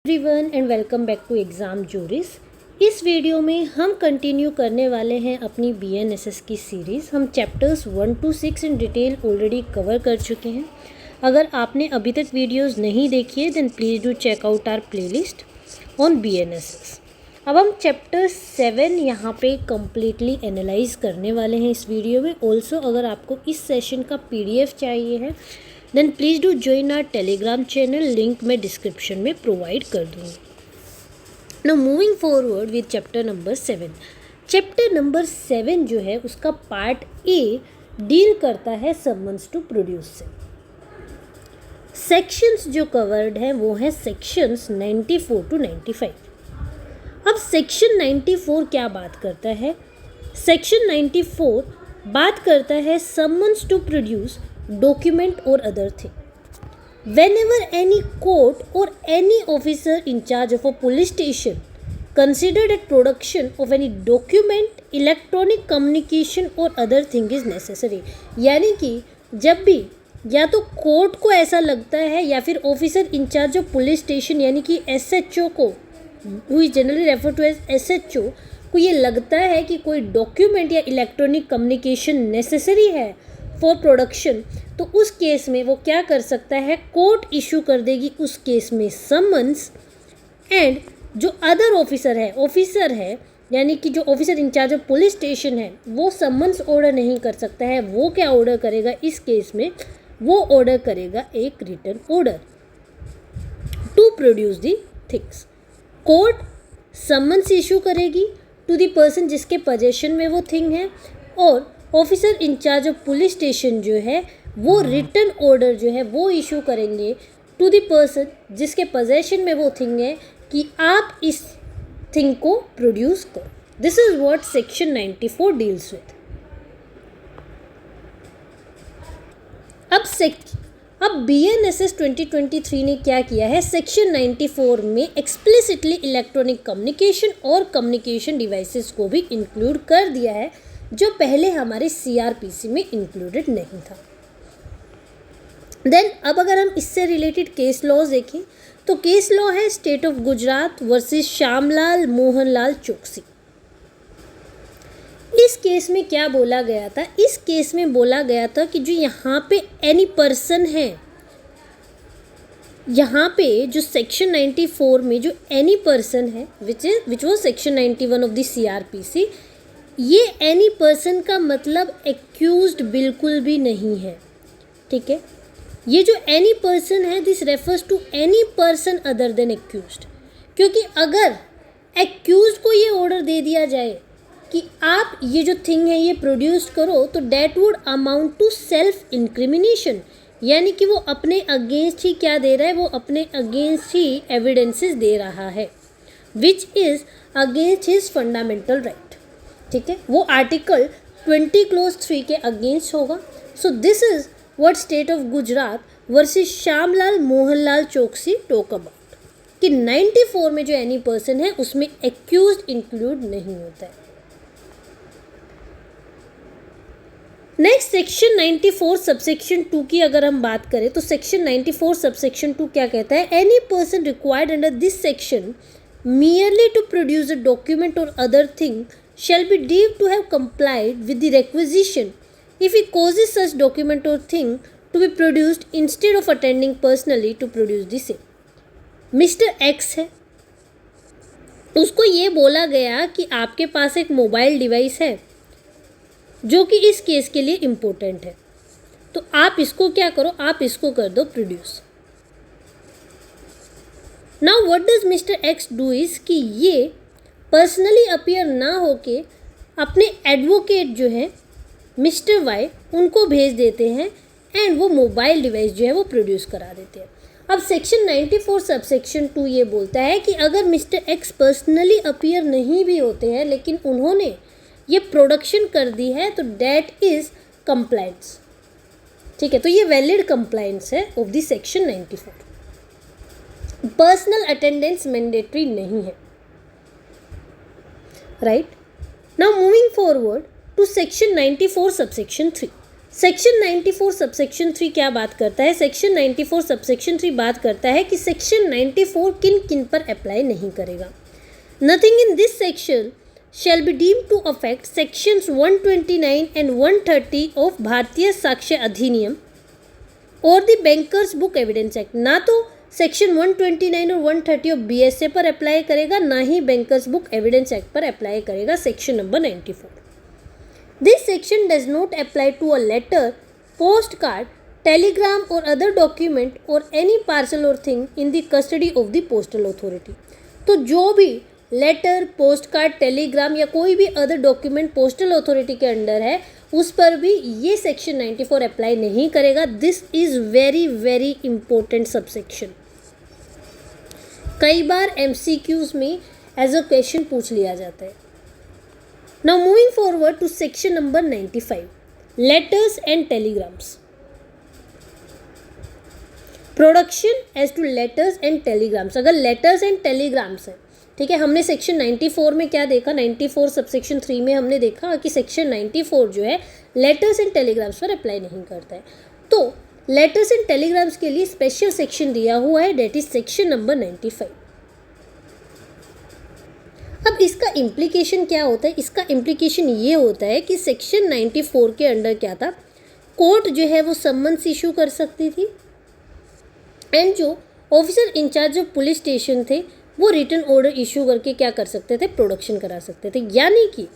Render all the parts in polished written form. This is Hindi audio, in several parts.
Everyone and welcome back to exam juries. इस वीडियो में हम कंटिन्यू करने वाले हैं अपनी BNSS की सीरीज़। हम chapters 1 to 6 in detail already cover कर चुके हैं। अगर आपने अभी तक वीडियोस नहीं देखी है then please do check out our playlist on BNSS। अब हम चैप्टर 7 यहाँ पे कम्प्लीटली एनालाइज करने वाले हैं इस वीडियो में। ऑल्सो अगर आपको इस सेशन का PDF चाहिए है then please do join our Telegram channel, link मैं डिस्क्रिप्शन में प्रोवाइड कर दूँगी। Now moving forward with chapter number 7। Chapter number 7 जो है उसका पार्ट A डील करता है समन्स टू प्रोड्यूस से। सेक्शंस जो कवर्ड हैं वो हैं सेक्शंस 94 to 95। अब सेक्शन 94 क्या बात करता है? सेक्शन 94 बात करता है summons to produce document or other thing. Whenever any court or any officer in charge of a police station considered that production of any document, electronic communication or other thing is necessary. यानी कि जब भी या तो कोर्ट को ऐसा लगता है या फिर officer in charge of police station यानी कि SHO को, who is generally referred to as SHO, को ये लगता है कि कोई डॉक्यूमेंट या इलेक्ट्रॉनिक कम्युनिकेशन नेसेसरी है फॉर प्रोडक्शन, तो उस केस में वो क्या कर सकता है? कोर्ट इशू कर देगी उस केस में समन्स। एंड जो अदर ऑफिसर है यानी कि जो officer in charge of police station है वो समन्स ऑर्डर नहीं कर सकता है। वो क्या ऑर्डर करेगा इस केस में? वो ऑर्डर करेगा एक written order to produce the things. Court summons issue करेगी टू द पर्सन जिसके पोजेशन में वो थिंग है, और officer in charge of police station जो है वो रिटन ऑर्डर जो है वो इशू करेंगे टू द पर्सन जिसके पोजेशन में वो थिंग है कि आप इस थिंग को प्रोड्यूस करो। This is what section 94 deals with. अब BNSS 2023 ने क्या किया है? सेक्शन 94 में एक्सप्लिसिटली इलेक्ट्रॉनिक कम्युनिकेशन और कम्युनिकेशन डिवाइसेस को भी इंक्लूड कर दिया है जो पहले हमारे CRPC में इंक्लूडेड नहीं था। देन अब अगर हम इससे रिलेटेड केस लॉज देखें तो केस लॉ है state of Gujarat versus Shyamlal Mohanlal चौकसी। इस केस में क्या बोला गया था? इस केस में बोला गया था कि जो यहाँ पे एनी पर्सन है, यहाँ पे जो सेक्शन 94 में जो एनी पर्सन है which was section 91 of the CRPC, ये एनी पर्सन का मतलब एक्यूज्ड बिल्कुल भी नहीं है। ठीक है, ये जो एनी पर्सन है this refers to any person other than accused. क्योंकि अगर एक्यूज्ड को ये ऑर्डर दे दिया जाए कि आप ये जो थिंग है ये प्रोड्यूस करो, तो that would amount to self incrimination, यानी कि वो अपने अगेंस्ट ही क्या दे रहा है? वो अपने अगेंस्ट ही एविडेंसेस दे रहा है which is against his fundamental right. ठीक है, वो आर्टिकल 20 क्लोज 3 के अगेंस्ट होगा। So this is what state of Gujarat versus Shyamlal Mohanlal चौकसी टॉक अबाउट कि 94 में जो एनी पर्सन है उसमें एक्यूज्ड इंक्लूड नहीं होता है। नेक्स्ट सेक्शन 94 सबसेक्शन 2 की अगर हम बात करें तो सेक्शन 94 सबसेक्शन 2 क्या कहता है? Any person required under this section merely to produce a document or other thing shall be deemed to have complied with the requisition if he causes such document or thing to be produced instead of attending personally to produce the same. Mr. X है, उसको ये बोला गया कि आपके पास एक मोबाइल डिवाइस है जो कि इस केस के लिए इम्पोर्टेंट है, तो आप इसको क्या करो? आप इसको कर दो produce. Now what does mister x do is कि ये पर्सनली अपीयर ना होके अपने एडवोकेट जो है मिस्टर वाई उनको भेज देते हैं एंड वो मोबाइल डिवाइस जो है वो प्रोड्यूस करा देते हैं। अब सेक्शन 94 सबसेक्शन 2 ये बोलता है कि अगर मिस्टर एक्स पर्सनली अपीयर नहीं भी होते हैं लेकिन उन्होंने ये प्रोडक्शन कर दी है तो डैट इज़ कंप्लायंस। ठीक है, तो ये वैलिड कंप्लायंस है of the section 94। Personal attendance mandatory नहीं है। Right, now moving forward to section 94 subsection 3। Section 94 subsection 3 क्या बात करता है? सेक्शन 94 सबसेक्शन 3 बात करता है कि सेक्शन 94 किन किन पर अप्लाई नहीं करेगा। Nothing in this section shall be deemed to affect sections 129 and 130 of भारतीय साक्ष्य अधिनियम और the bankers book evidence act. ना तो सेक्शन 129 और 130 ऑफ BSA पर अप्लाई करेगा, ना ही बैंकर्स बुक एविडेंस एक्ट पर अप्लाई करेगा section number 94। This section does not apply to a letter, post card, telegram और अदर डॉक्यूमेंट और एनी पार्सल और thing in the custody of the postal authority. तो जो भी लेटर, पोस्ट कार्ड, टेलीग्राम या कोई भी अदर डॉक्यूमेंट पोस्टल अथॉरिटी के अंडर है, उस पर भी ये सेक्शन 94 अप्लाई नहीं करेगा। This is very very important subsection. कई बार MCQs में एज अ क्वेश्चन पूछ लिया जाता है। Now moving forward to section number 95, letters and telegrams. Production as to letters and telegrams. अगर लेटर्स एंड टेलीग्राम्स है, ठीक है, हमने सेक्शन 94 में क्या देखा? 94 सबसेक्शन 3 में हमने देखा कि सेक्शन 94 जो है लेटर्स एंड टेलीग्राम्स पर अप्लाई नहीं करता है। तो लेटर्स एंड टेलीग्राम्स के लिए स्पेशल सेक्शन दिया हुआ है, डेट इज सेक्शन नंबर 95। अब इसका इम्प्लीकेशन क्या होता है? इसका इम्प्लीकेशन ये होता है कि सेक्शन 94 के अंडर क्या था, कोर्ट जो है वो सम्मन्स इशू कर सकती थी एंड जो officer in charge of police station थे वो रिटन ऑर्डर इशू करके क्या कर सकते थे? प्रोडक्शन करा सकते थे। यानी कि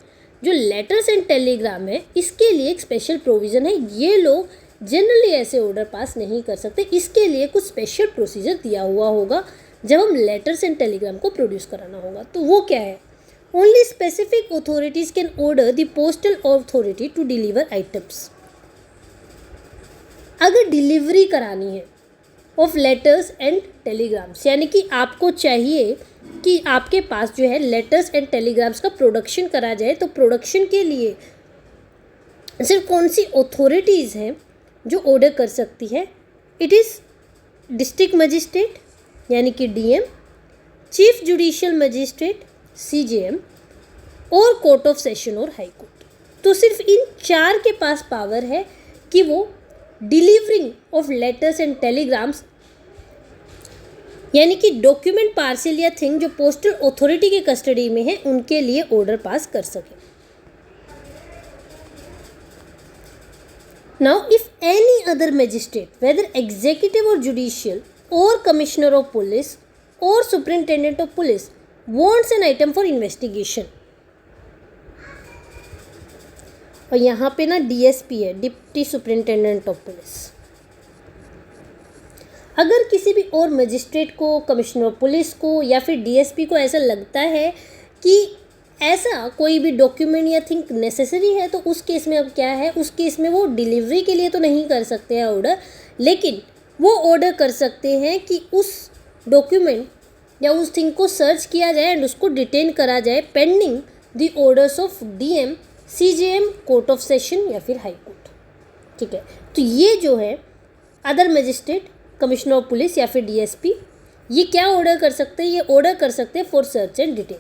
जो लेटर्स एंड टेलीग्राम है इसके लिए एक स्पेशल प्रोविज़न है। ये लोग जनरली ऐसे ऑर्डर पास नहीं कर सकते, इसके लिए कुछ स्पेशल प्रोसीजर दिया हुआ होगा जब हम लेटर्स एंड टेलीग्राम को प्रोड्यूस कराना होगा। तो वो क्या है? Only specific authorities can order the postal authority to deliver items. अगर डिलीवरी करानी है ऑफ लेटर्स एंड टेलीग्राम्स, यानी कि आपको चाहिए कि आपके पास जो है लेटर्स एंड टेलीग्राम्स का प्रोडक्शन करा जाए, तो प्रोडक्शन के लिए सिर्फ कौन सी अथॉरिटीज़ हैं जो ऑर्डर कर सकती है? इट इज़ डिस्ट्रिक्ट मजिस्ट्रेट यानी कि DM, chief judicial magistrate CJM और कोर्ट ऑफ सेशन और हाई कोर्ट। तो सिर्फ इन 4 के पास पावर है कि वो delivering of letters and telegrams यानी कि डॉक्यूमेंट, पार्सल या थिंग जो पोस्टल अथॉरिटी के कस्टडी में है उनके लिए ऑर्डर पास कर सके। Now if any other magistrate whether executive और जुडिशियल और कमिश्नर ऑफ पुलिस और superintendent of police wants an item for investigation, और यहाँ पे ना DSP है, डिप्टी सुपरिंटेंडेंट ऑफ पुलिस। अगर किसी भी और मजिस्ट्रेट को, कमिश्नर ऑफ पुलिस को या फिर DSP को ऐसा लगता है कि ऐसा कोई भी डॉक्यूमेंट या थिंग नेसेसरी है, तो उस केस में अब क्या है, उस केस में वो डिलीवरी के लिए तो नहीं कर सकते हैं ऑर्डर, लेकिन वो ऑर्डर कर सकते हैं कि उस डॉक्यूमेंट या उस थिंग को सर्च किया जाए एंड उसको डिटेन करा जाए pending the orders of DM, CJM, court of session या फिर हाई कोर्ट। ठीक है, तो ये जो है other magistrate, commissioner of police या फिर DSP, ये क्या ऑर्डर कर सकते हैं? ये ऑर्डर कर सकते हैं for search and detain.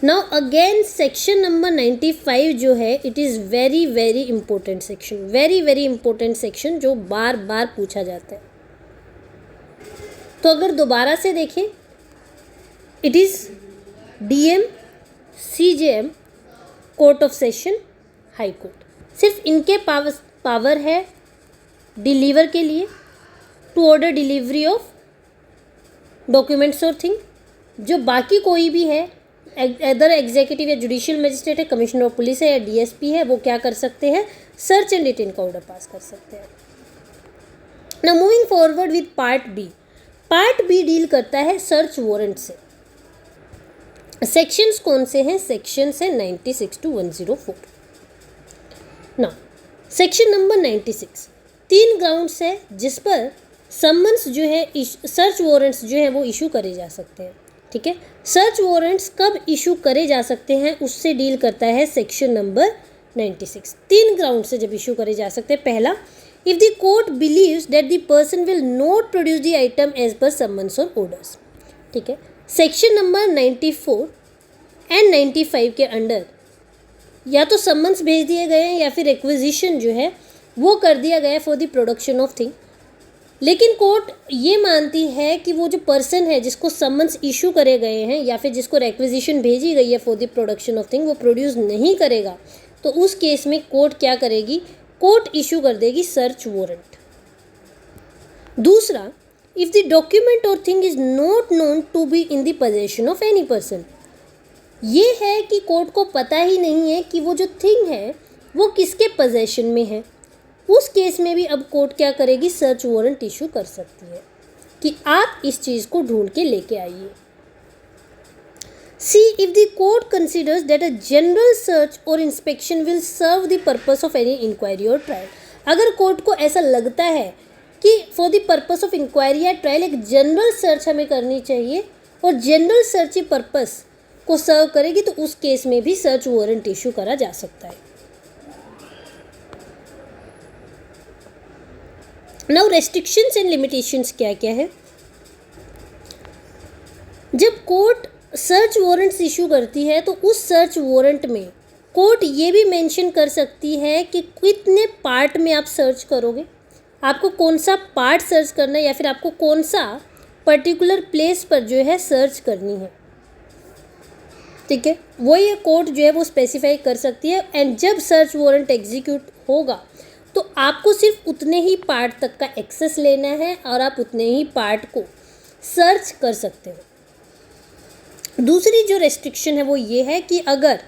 Now again section number 95 जो है it is very very important section, very very important section जो बार बार पूछा जाता है। तो अगर दोबारा से देखें, it is DM, CJM, court of session, high court. सिर्फ इनके पावर है डिलीवर के लिए, to order delivery of documents और थिंग। जो बाकी कोई भी है, अदर एग्जीक्यूटिव या जुडिशियल मजिस्ट्रेट है, कमिश्नर ऑफ पुलिस है या DSP है, वो क्या कर सकते हैं? सर्च एंड डिटेन का ऑर्डर पास कर सकते हैं। Now moving forward with part B. Part B deal करता है सर्च वारंट से। सेक्शंस कौन से हैं? सेक्शंस है 96 to 104। Now section number 96 3 grounds है जिस पर समन्स जो है, सर्च वारंट्स जो है वो इशू करे जा सकते हैं। ठीक है, सर्च वारंट्स कब इशू करे जा सकते हैं उससे डील करता है सेक्शन नंबर 96। 3 ग्राउंड से जब इशू करे जा सकते हैं। पहला, if the court believes that the person will not produce the item as per summons और ऑर्डर्स। ठीक है, सेक्शन नंबर 94 एंड 95 के अंडर या तो समन्स भेज दिए गए हैं या फिर एक्विजिशन जो है वो कर दिया गया है for the production of thing. लेकिन कोर्ट ये मानती है कि वो जो पर्सन है जिसको समन्स इशू करे गए हैं या फिर जिसको रिक्विजिशन भेजी गई है for the production of thing वो प्रोड्यूस नहीं करेगा, तो उस केस में कोर्ट क्या करेगी, कोर्ट इशू कर देगी सर्च वारंट। दूसरा, इफ द डॉक्यूमेंट और thing is not known to be in the possession of any person, ये है कि कोर्ट को पता ही नहीं है कि वो जो थिंग है वो किसके पोजेशन में है, उस केस में भी अब कोर्ट क्या करेगी, सर्च वारंट इशू कर सकती है कि आप इस चीज़ को ढूंढ के लेके आइए। See, if the court considers that a general search और inspection will serve the purpose of any inquiry और ट्रायल, अगर कोर्ट को ऐसा लगता है कि for the purpose of inquiry या ट्रायल एक जनरल सर्च हमें करनी चाहिए और जनरल सर्च ही पर्पस को सर्व करेगी, तो उस केस में भी सर्च वारंट इशू करा जा सकता है। नाउ रेस्ट्रिक्शंस एंड लिमिटेशंस क्या क्या है। जब कोर्ट सर्च वारंट्स इशू करती है तो उस सर्च वारंट में कोर्ट ये भी मेंशन कर सकती है कि कितने पार्ट में आप सर्च करोगे, आपको कौन सा पार्ट सर्च करना है या फिर आपको कौन सा पर्टिकुलर प्लेस पर जो है सर्च करनी है। ठीक है, वो ये कोर्ट जो है वो स्पेसिफाई कर सकती है। एंड जब सर्च वारंट एग्जीक्यूट होगा तो आपको सिर्फ उतने ही पार्ट तक का एक्सेस लेना है और आप उतने ही पार्ट को सर्च कर सकते हो। दूसरी जो रेस्ट्रिक्शन है वो ये है कि अगर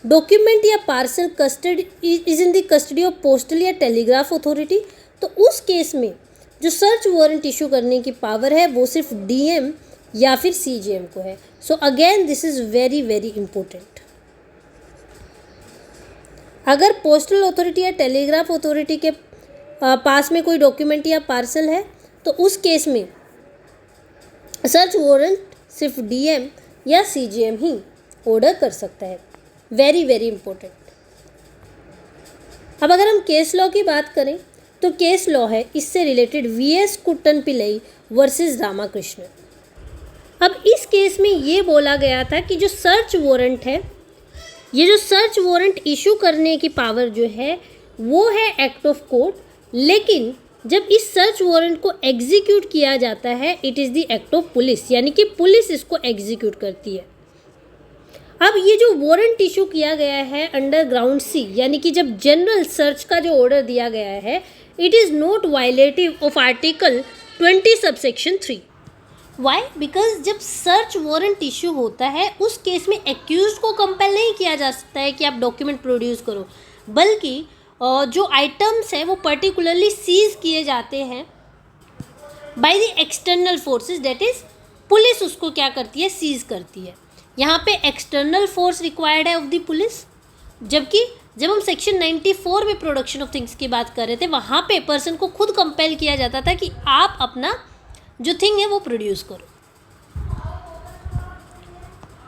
डॉक्यूमेंट या parcel custody is in the custody of postal या टेलीग्राफ अथॉरिटी, तो उस केस में जो सर्च वारंट इशू करने की पावर है वो सिर्फ डीएम या फिर सीजीएम को है। So again this is very very important. अगर पोस्टल अथॉरिटी या टेलीग्राफ अथॉरिटी के पास में कोई डॉक्यूमेंट या पार्सल है तो उस केस में सर्च वारंट सिर्फ डीएम या सीजीएम ही ऑर्डर कर सकता है। Very very important. अब अगर हम केस लॉ की बात करें तो केस लॉ है इससे related VS Kuttan Pillai versus Ramakrishnan. अब इस केस में ये बोला गया था कि जो सर्च वारंट है, ये जो सर्च वारंट इशू करने की पावर जो है वो है एक्ट ऑफ कोर्ट, लेकिन जब इस सर्च वारंट को एग्जीक्यूट किया जाता है it is the act of police, यानी कि पुलिस इसको एग्जीक्यूट करती है। अब ये जो वारंट इशू किया गया है अंडर ग्राउंड सी, यानी कि जब जनरल सर्च का जो ऑर्डर दिया गया है, it is not violative of article 20 subsection 3। Why? Because जब सर्च वारंट इशू होता है उस केस में एक्यूज को कंपेल नहीं किया जा सकता है कि आप डॉक्यूमेंट प्रोड्यूस करो, बल्कि जो आइटम्स हैं वो पर्टिकुलरली सीज किए जाते हैं by the external forces, that is police उसको क्या करती है, सीज करती है। यहाँ पे एक्सटर्नल फोर्स रिक्वायर्ड है ऑफ द पुलिस, जबकि जब हम सेक्शन 94 में प्रोडक्शन ऑफ थिंग्स की बात कर रहे थे वहाँ पे पर्सन को खुद कंपेल किया जाता था कि आप अपना जो थिंग है वो प्रोड्यूस करो।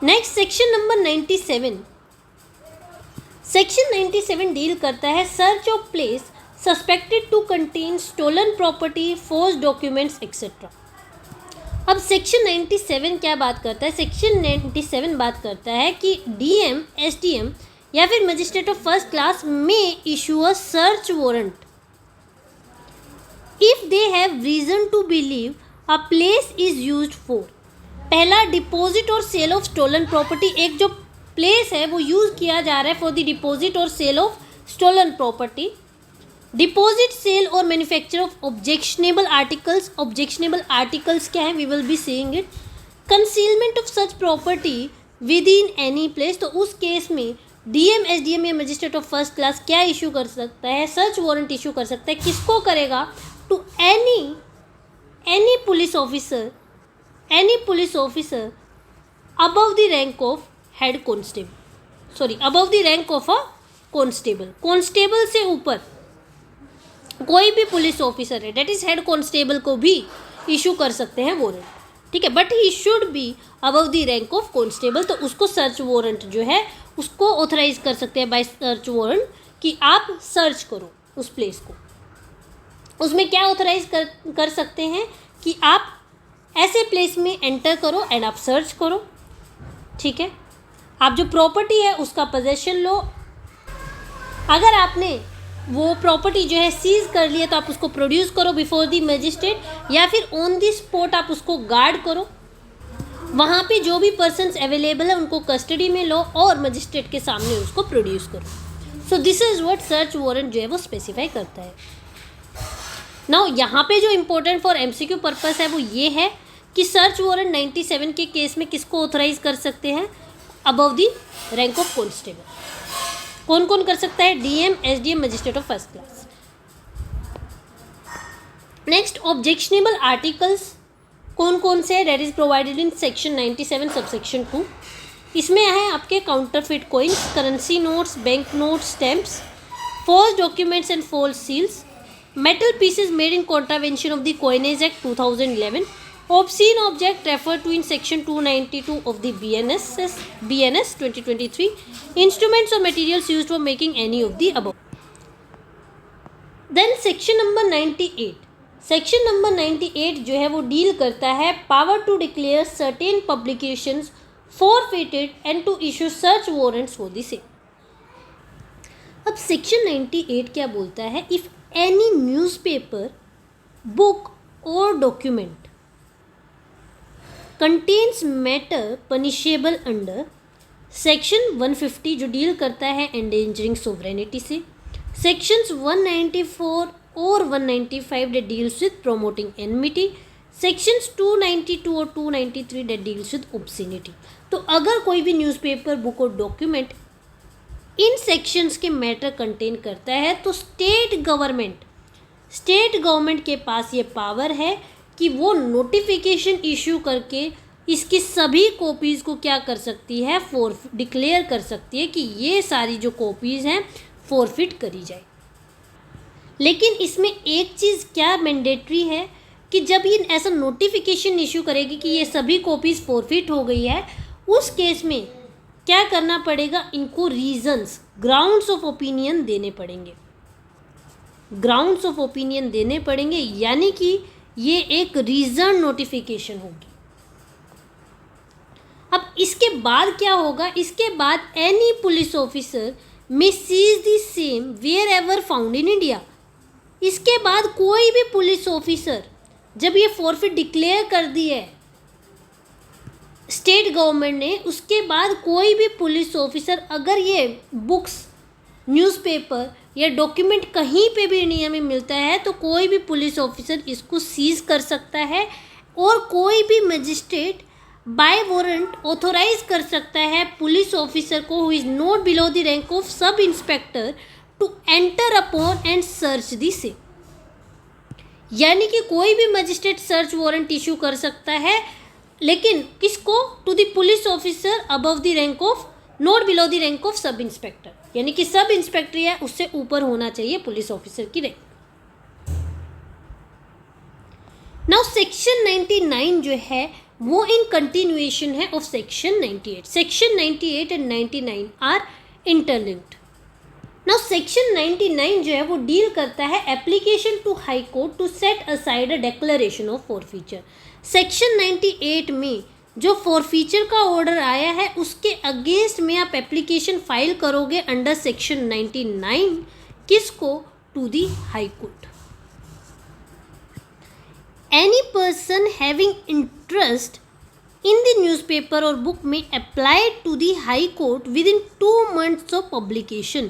Next section number 97। Section 97 deal करता है search of place suspected to contain stolen property, forged documents etcetera. अब सेक्शन 97 क्या बात करता है? सेक्शन 97 बात करता है कि डीएम, एसडीएम या फिर मजिस्ट्रेट ऑफ फर्स्ट क्लास में issue a search warrant if they have reason to believe a place is used for. पहला, डिपॉजिट और सेल ऑफ स्टोलन प्रॉपर्टी। एक जो प्लेस है वो यूज़ किया जा रहा है फॉर द डिपॉजिट और sale of stolen property. Deposit, sale और manufacture of objectionable articles. Objectionable articles क्या है? We will be seeing it. Concealment of such property within any place. तो उस केस में डीएम, एसडीएम या मजिस्ट्रेट ऑफ फर्स्ट क्लास क्या इशू कर सकता है? सर्च वारंट इशू कर सकता है। किसको करेगा? To any police officer above the rank of head constable, sorry above the rank of a constable। Constable से ऊपर कोई भी पुलिस ऑफिसर है, डेट इज हेड कांस्टेबल को भी इशू कर सकते हैं वारंट, ठीक है, but he should be above the rank of constable. तो उसको सर्च वारंट जो है उसको ऑथराइज कर सकते हैं बाय सर्च वारंट कि आप सर्च करो उस प्लेस को। उसमें क्या ऑथराइज कर सकते हैं कि आप ऐसे प्लेस में एंटर करो एंड आप सर्च करो, ठीक है। आप जो प्रॉपर्टी है उसका पोजेशन लो। अगर आपने वो प्रॉपर्टी जो है सीज कर लिया तो आप उसको प्रोड्यूस करो बिफोर द मजिस्ट्रेट, या फिर ऑन द स्पॉट आप उसको गार्ड करो। वहाँ पे जो भी पर्सन्स अवेलेबल है उनको कस्टडी में लो और मजिस्ट्रेट के सामने उसको प्रोड्यूस करो। सो this is what search warrant जो है वो स्पेसिफाई करता है। नाउ यहाँ पे जो इम्पोर्टेंट फॉर एमसीक्यू पर्पस है वो ये है कि सर्च वारंट 97 के केस में किसको ऑथराइज कर सकते हैं? Above the rank of constable. कौन कौन कर सकता है? DM, SDM, magistrate of first class. Next, objectionable articles कौन कौन से है? That is provided in section 97 subsection 2। इसमें है आपके counterfeit coins, currency notes, bank notes, stamps, false documents and false seals, metal pieces made in contravention of the Coinage Act 2011, obscene object referred to in section 292 of the BNS 2023, instruments or materials used for making any of the above. Then section number 98. Section number 98 जो है वो डील करता है power to declare certain publications forfeited and to issue search warrants for the same. अब सेक्शन 98 क्या बोलता है? If any newspaper, book or document contains matter punishable under section 150 जो डील करता है endangering sovereignty से, sections 194 और 195 that deals with promoting enmity, sections 292 और 293 that deals with obscenity। तो अगर कोई भी न्यूज़पेपर, बुक और डॉक्यूमेंट इन सेक्शंस के मैटर कंटेन करता है तो स्टेट गवर्नमेंट के पास ये पावर है कि वो नोटिफिकेशन इशू करके इसकी सभी कॉपीज़ को क्या कर सकती है? डिक्लेयर कर सकती है कि ये सारी जो कॉपीज़ हैं फॉरफिट करी जाए। लेकिन इसमें एक चीज़ क्या मैंडेटरी है कि जब ये ऐसा नोटिफिकेशन इशू करेगी कि ये सभी कॉपीज़ फॉरफिट हो गई है, उस केस में क्या करना पड़ेगा? इनको रीजंस, ग्राउंड्स ऑफ ओपिनियन देने पड़ेंगे। ग्राउंड्स ऑफ ओपिनियन देने पड़ेंगे, यानी कि ये एक रीजन नोटिफिकेशन होगी। अब इसके बाद क्या होगा? इसके बाद any police officer may seize the same wherever found in India. इसके बाद कोई भी पुलिस ऑफिसर जब ये फॉरफिट डिक्लेयर कर दी है स्टेट गवर्नमेंट ने, उसके बाद कोई भी पुलिस ऑफिसर अगर ये बुक्स, न्यूज़पेपर या डॉक्यूमेंट कहीं पे भी इंडिया में मिलता है तो कोई भी पुलिस ऑफिसर इसको सीज कर सकता है और कोई भी मजिस्ट्रेट बाय वारंट ऑथोराइज कर सकता है पुलिस ऑफिसर को who is not below the rank of sub inspector to enter upon and search the same. यानी कि कोई भी मजिस्ट्रेट सर्च वारंट इशू कर सकता है, लेकिन किसको? To the police officer above the rank of, not below the rank of sub inspector. यानी कि सब इंस्पेक्टर है उससे ऊपर होना चाहिए पुलिस ऑफिसर की रैंक। नाउ सेक्शन 99 जो है वो इन कंटिन्यूएशन है of section 98। Section 98 and 99 are interlinked. Now section 99 जो है वो डील करता है application to high court to set aside a declaration of forfeiture. Section 98 में जो फॉरफीचर का ऑर्डर आया है उसके अगेंस्ट में आप एप्लीकेशन फाइल करोगे अंडर सेक्शन 99। किसको? To the high court. Any person having interest in the newspaper और बुक में applied to the high court within 2 months of publication.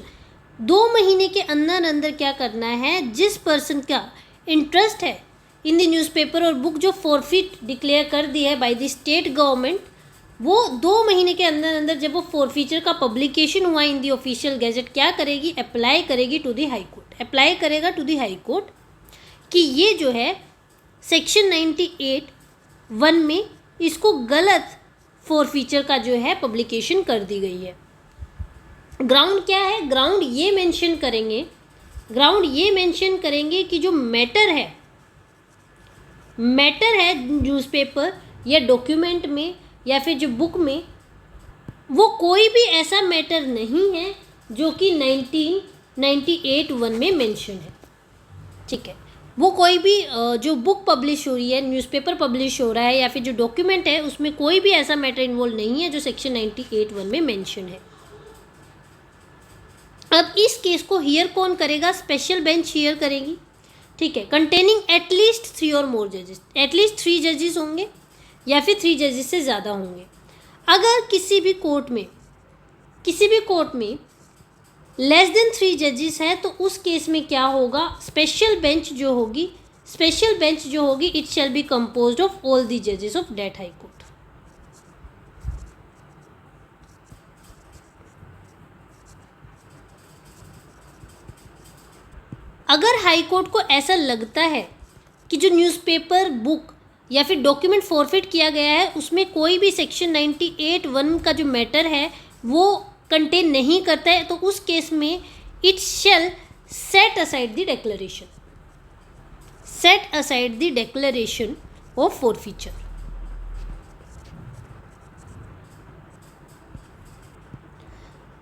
2 महीने के अंदर अंदर क्या करना है? जिस पर्सन का इंटरेस्ट है इन द न्यूज़पेपर और बुक जो फॉरफिट डिक्लेयर कर दी है बाय द स्टेट गवर्नमेंट, वो 2 महीने के अंदर अंदर जब वो फॉरफीचर का पब्लिकेशन हुआ इन द ऑफिशियल गैजेट, क्या करेगी? अप्लाई करेगी to the high court. Apply करेगा टू द हाई कोर्ट कि ये जो है सेक्शन 98(1) में इसको गलत फॉरफीचर का जो है पब्लिकेशन कर दी गई है। ग्राउंड क्या है? ग्राउंड ये मेंशन करेंगे कि जो मैटर है न्यूज़पेपर या डॉक्यूमेंट में या फिर जो बुक में, वो कोई भी ऐसा मैटर नहीं है जो कि 1998(1) में मेंशन है। ठीक है। वो कोई भी जो बुक पब्लिश हो रही है, न्यूज़पेपर पब्लिश हो रहा है या फिर जो डॉक्यूमेंट है उसमें कोई भी ऐसा मैटर इन्वॉल्व नहीं है जो सेक्शन 98(1) में मेंशन है। अब इस केस को हियर कौन करेगा? स्पेशल बेंच हियर करेगी, ठीक है, कंटेनिंग एटलीस्ट 3 और मोर जजेस, एटलीस्ट 3 जजेस होंगे या फिर 3 जजेस से ज़्यादा होंगे। अगर किसी भी कोर्ट में लेस देन 3 जजेस है तो उस केस में क्या होगा? स्पेशल बेंच जो होगी it shall be composed of all the जजेस ऑफ दैट हाई कोर्ट। अगर हाई कोर्ट को ऐसा लगता है कि जो न्यूज़पेपर, बुक या फिर डॉक्यूमेंट फॉरफिट किया गया है उसमें कोई भी सेक्शन 98(1) का जो मैटर है वो कंटेन नहीं करता है, तो उस केस में it shall set aside the declaration of forfeiture.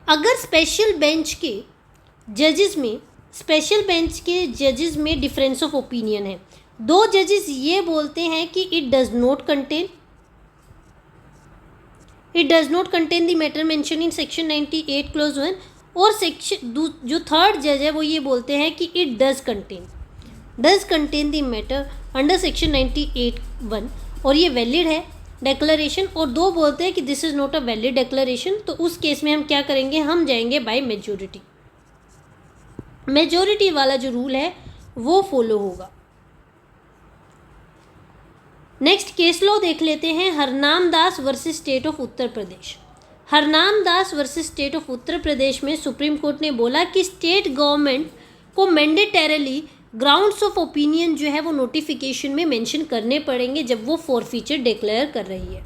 अगर स्पेशल बेंच के जजेस में डिफरेंस ऑफ ओपिनियन है, 2 जजेस ये बोलते हैं कि it does not contain the matter mention in section 98 clause 1, और जो थर्ड जज है वो ये बोलते हैं कि it does contain the matter under section 98(1) और ये वैलिड है डेक्लरेशन, और 2 बोलते हैं कि this is not a valid declaration. तो उस केस में हम क्या करेंगे? हम जाएंगे बाय मेजॉरिटी वाला जो रूल है वो फॉलो होगा। नेक्स्ट केस लॉ देख लेते हैं, Harnam Das versus State of Uttar Pradesh. Harnam Das versus State of Uttar Pradesh में सुप्रीम कोर्ट ने बोला कि स्टेट गवर्नमेंट को मैंडेटरली ग्राउंड्स ऑफ ओपिनियन जो है वो नोटिफिकेशन में मेंशन करने पड़ेंगे जब वो फॉरफीचर डिक्लेयर कर रही है।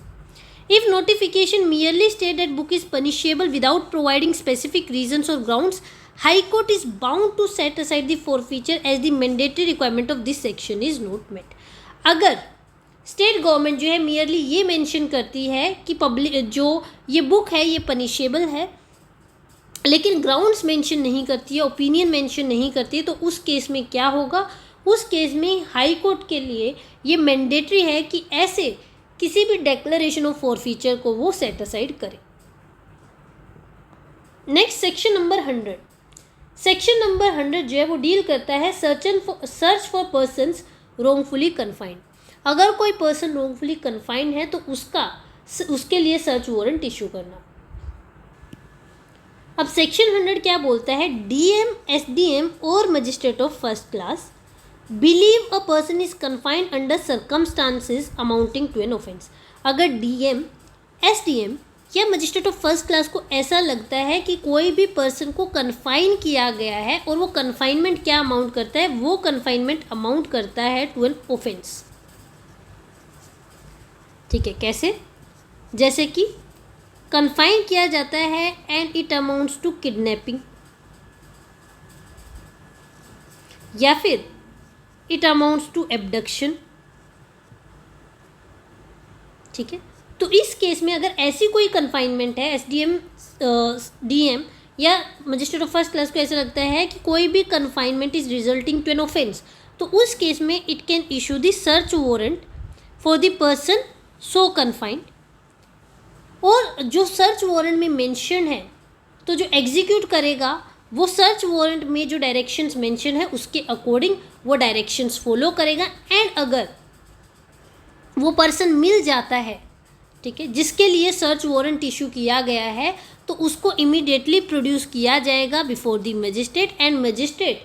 If notification merely state that book is punishable without providing specific reasons और grounds, High Court is bound to set aside the forfeiture as the mandatory requirement of this section is not met. अगर स्टेट गवर्नमेंट जो है मियरली ये मेंशन करती है कि पब्लिक जो ये बुक है ये पनिशेबल है, लेकिन ग्राउंड्स मेंशन नहीं करती है, ओपिनियन मेंशन नहीं करती है, तो उस केस में क्या होगा? उस केस में हाई कोर्ट के लिए ये मैंडेटरी है कि ऐसे किसी भी डेक्लरेशन ऑफ फॉरफीचर को वो सेट असाइड करे। Next section number 100। Section number 100 जो है वो डील करता है सर्च फॉर पर्सन्स रोंगफुली कन्फाइंड। अगर कोई पर्सन रोंगफुली कन्फाइंड है तो उसके लिए सर्च वारंट इशू करना। अब सेक्शन 100 क्या बोलता है? DM, SDM और magistrate of first class believe a person is confined under circumstances amounting to an offence. अगर DM, SDM या मजिस्ट्रेट ऑफ फर्स्ट क्लास को ऐसा लगता है कि कोई भी पर्सन को कन्फाइन किया गया है और वो कन्फाइनमेंट क्या अमाउंट करता है? वो कन्फाइनमेंट अमाउंट करता है टू एन ऑफेंस। ठीक है, कैसे? जैसे कि कन्फाइन किया जाता है and it amounts to kidnapping, या फिर इट अमाउंट्स टू एब्डक्शन। ठीक है, तो इस केस में अगर ऐसी कोई कन्फाइनमेंट है, SDM, DM या मजिस्ट्रेट ऑफ फर्स्ट क्लास को ऐसा लगता है कि कोई भी confinement is resulting to an offence, तो उस केस में it can issue the search warrant for the person so confined. और जो सर्च वारंट में मेंशन है तो जो एग्जीक्यूट करेगा वो सर्च वारंट में जो डायरेक्शंस मेंशन है उसके अकॉर्डिंग वो डायरेक्शंस फॉलो करेगा। एंड अगर वो पर्सन मिल जाता है, ठीक है, जिसके लिए सर्च वारंट इशू किया गया है, तो उसको इमीडिएटली प्रोड्यूस किया जाएगा before the magistrate and magistrate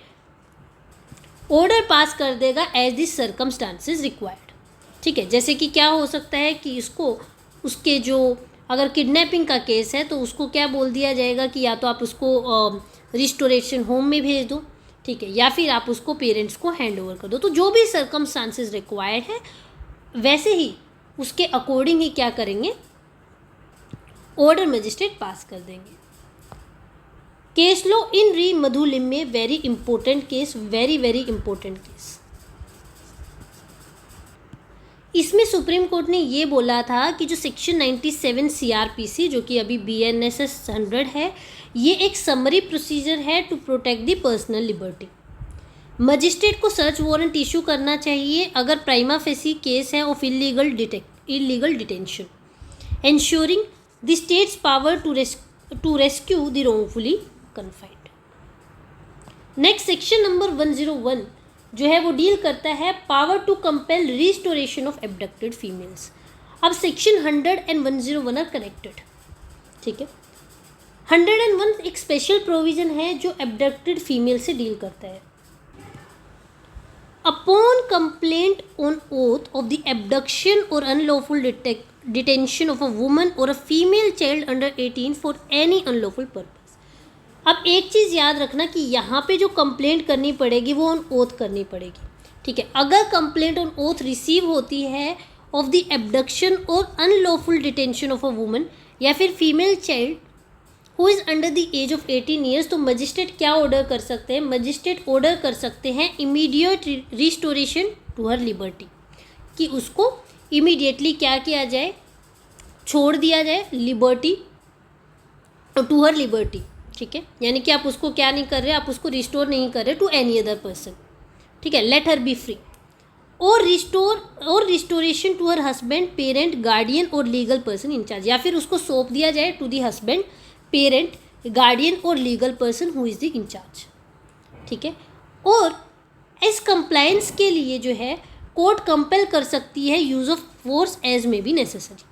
order pass कर देगा एज द सर्कमस्टांसेस रिक्वायर्ड। ठीक है, जैसे कि क्या हो सकता है कि इसको उसके जो अगर किडनैपिंग का केस है तो उसको क्या बोल दिया जाएगा कि या तो आप उसको रिस्टोरेशन होम में भेज दो, ठीक है, या फिर आप उसको पेरेंट्स को हैंड ओवर कर दो। तो जो भी सर्कमस्टांसेस रिक्वायर्ड है वैसे ही उसके अकॉर्डिंग ही क्या करेंगे? ऑर्डर मजिस्ट्रेट पास कर देंगे। केस लॉ इन री मधुलिम में very important case, very important case. इसमें सुप्रीम कोर्ट ने ये बोला था कि जो सेक्शन 97 CRPC जो कि अभी BNSS 100 है, ये एक समरी प्रोसीजर है to protect the personal liberty. Magistrate को सर्च वारंट इशू करना चाहिए अगर प्राइमा फेसी केस है of illegal detention, ensuring the state's power to rescue the wrongfully confined. Next section number 101 जो है वो डील करता है power to compel restoration of abducted females. अब सेक्शन 100 एंड 101 आर कनेक्टेड. ठीक है, 101 एक स्पेशल प्रोविजन है जो एबडक्टेड फीमेल से डील करता है. Upon complaint on oath of the abduction और unlawful detention of a woman or a female child under 18 for any unlawful purpose. अब एक चीज़ याद रखना कि यहाँ पे जो कंप्लेंट करनी पड़ेगी वो ऑन ओथ करनी पड़ेगी. ठीक है, अगर कंप्लेंट ऑन ओथ रिसीव होती है ऑफ द एबडक्शन और unlawful detention of a woman या फिर female child who is under the age of 18 years, तो मजिस्ट्रेट क्या ऑर्डर कर सकते हैं? मजिस्ट्रेट ऑर्डर कर सकते हैं immediate restoration to her liberty, कि उसको इमीडिएटली क्या किया जाए, छोड़ दिया जाए लिबर्टी, टू हर लिबर्टी. ठीक है, यानी कि आप उसको क्या नहीं कर रहे, आप उसको रिस्टोर नहीं कर रहे टू एनी अदर पर्सन. ठीक है, लेट हर बी फ्री और restoration to her husband, parent, guardian और लीगल पर्सन इंचार्ज, या फिर उसको सौंप दिया जाए to the husband, parent, guardian और legal person who is the in charge. ठीक है, और इस कंप्लायंस के लिए जो है कोर्ट कंपेल कर सकती है use of force as may be necessary.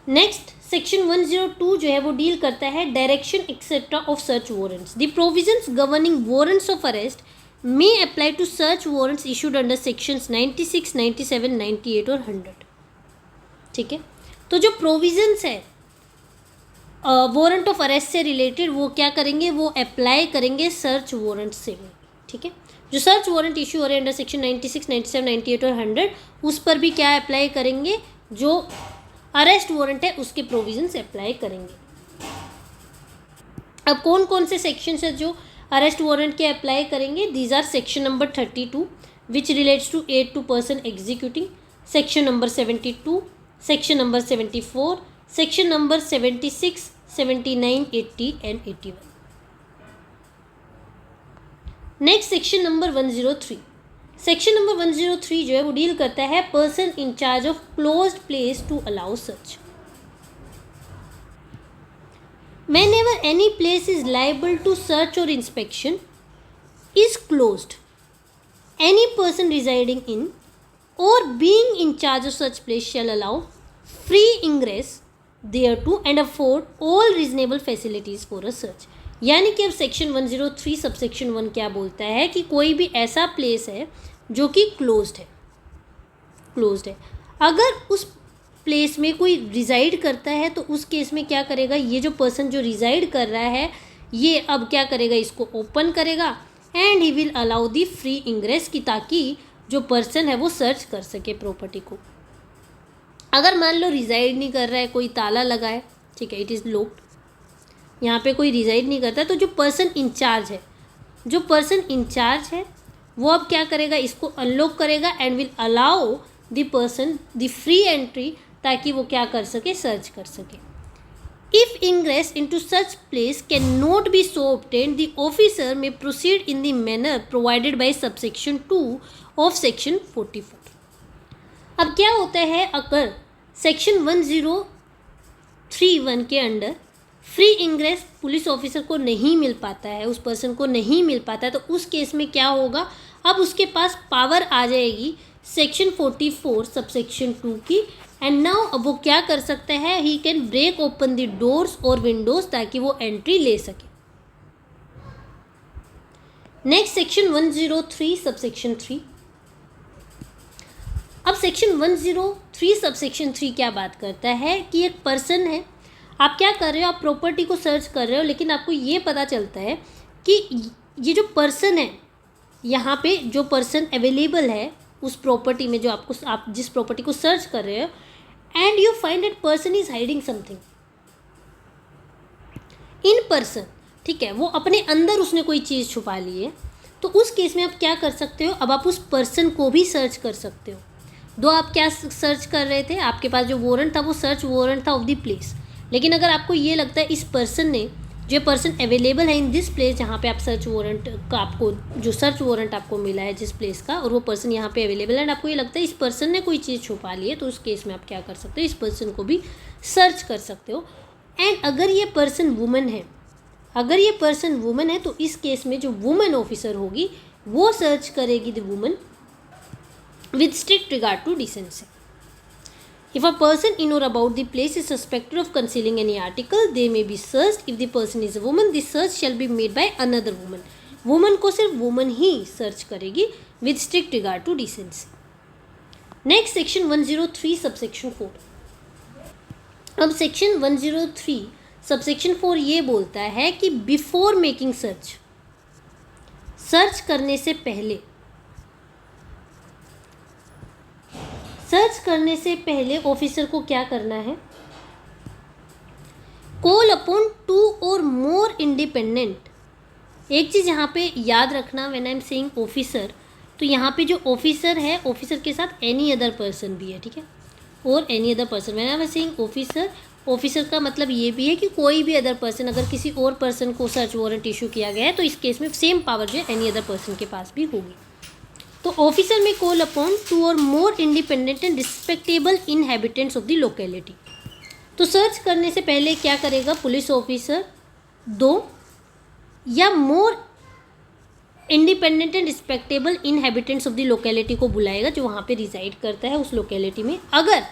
Next section 102 जो है वो डील करता है direction etcetera of search warrants. The provisions governing warrants of arrest may apply to search warrants issued under sections 96, 97, 98 और 100. ठीक है, तो जो प्रोविजंस है वारंट ऑफ अरेस्ट से रिलेटेड वो क्या करेंगे, वो अप्लाई करेंगे सर्च वारंट से. ठीक है, जो सर्च वारंट इशू हो रहे हैं अंडर सेक्शन 96, 97, 98 और 100 उस पर भी क्या अप्लाई करेंगे, जो अरेस्ट वारंट है उसके प्रोविजंस अप्लाई करेंगे. अब कौन कौन से सेक्शन है जो अरेस्ट वारंट के अप्लाई करेंगे? These are section number 32 which relates to aid to person executing, section number 72, section number 74, section number 76, 79, 80 and 81. Next section number 103. Section number 103 जो है वो डील करता है person in charge of closed place to allow search. Whenever any place is liable to search or inspection is closed, any person residing in or being in charge of such place shall allow free ingress thereto and afford all reasonable facilities for a search. यानी कि अब सेक्शन 103 सबसेक्शन 1 क्या बोलता है कि कोई भी ऐसा प्लेस है जो कि क्लोज्ड है, अगर उस प्लेस में कोई रिज़ाइड करता है तो उस केस में क्या करेगा, ये जो पर्सन जो रिज़ाइड कर रहा है ये अब क्या करेगा, इसको ओपन करेगा and he will allow the free ingress, की ताकि जो पर्सन है वो सर्च कर सके प्रॉपर्टी को. अगर मान लो रिज़ाइड नहीं कर रहा है, कोई ताला लगा है, ठीक है, इट इज़ लॉक्ड, यहाँ पे कोई रिज़ाइड नहीं करता, तो जो पर्सन इंचार्ज है वो अब क्या करेगा, इसको अनलॉक करेगा and will allow the person the free entry, ताकि वो क्या कर सके, सर्च कर सके. If ingress into such place can not be so obtained, the officer may proceed in the manner provided by subsection 2 of section 44. अब क्या होता है, अगर सेक्शन 1031 के under free ingress police officer को नहीं मिल पाता है, उस पर्सन को नहीं मिल पाता है, तो उस केस में क्या होगा, अब उसके पास पावर आ जाएगी सेक्शन 44 सबसेक्शन 2 की, एंड नाउ अब वो क्या कर सकता है, he can break open the doors और विंडोज ताकि वो एंट्री ले सके. Next section 103 subsection 3. अब सेक्शन 103 सबसेक्शन 3 क्या बात करता है कि एक पर्सन है, आप क्या कर रहे हो, आप प्रॉपर्टी को सर्च कर रहे हो, लेकिन आपको ये पता चलता है कि ये जो पर्सन है, यहाँ पे जो पर्सन अवेलेबल है उस प्रॉपर्टी में, जो आप जिस प्रॉपर्टी को सर्च कर रहे हो, and you find that person is hiding something in person. ठीक है, वो अपने अंदर उसने कोई चीज़ छुपा ली है, तो उस केस में आप क्या कर सकते हो, अब आप उस पर्सन को भी सर्च कर सकते हो. दो आप क्या सर्च कर रहे थे, आपके पास जो वारंट था वो सर्च वारंट था ऑफ द प्लेस, लेकिन अगर आपको ये लगता है इस पर्सन ने जो पर्सन अवेलेबल है इन दिस प्लेस, जहाँ पे आप सर्च वारंट का आपको जो सर्च वारंट आपको मिला है जिस प्लेस का, और वो पर्सन यहाँ पे अवेलेबल है एंड आपको ये लगता है इस पर्सन ने कोई चीज़ छुपा ली है, तो उस केस में आप क्या कर सकते हो, इस पर्सन को भी सर्च कर सकते हो। एंड अगर ये पर्सन वुमन है, तो इस केस में जो वुमन ऑफिसर होगी वो सर्च करेगी the woman with strict regard to decency. If a person in or about the place is suspected of concealing any article, they may be searched. If the person is a woman, the search shall be made by another woman. Woman को सिर्फ woman ही search करेगी with strict regard to decency. Next section 103 subsection 4. अब section 103 subsection 4 ये बोलता है कि before making search, सर्च करने से पहले ऑफिसर को क्या करना है, कॉल अपॉन 2 और मोर इंडिपेंडेंट। एक चीज़ यहाँ पे याद रखना, when I am saying officer, तो यहाँ पे जो ऑफिसर है, ऑफिसर के साथ एनी अदर पर्सन भी है, ठीक है, और any other person. When I am saying officer का मतलब ये भी है कि कोई भी अदर पर्सन, अगर किसी और पर्सन को सर्च वारंट इशू किया गया है तो इस केस में सेम पावर जो है एनी अदर पर्सन के पास भी होगी। तो ऑफिसर में कॉल अपॉन 2 और more independent and respectable inhabitants of the locality. तो सर्च करने से पहले क्या करेगा पुलिस ऑफिसर, 2 या more independent and respectable inhabitants of the locality को बुलाएगा जो वहाँ पे रिजाइड करता है उस लोकेलिटी में। अगर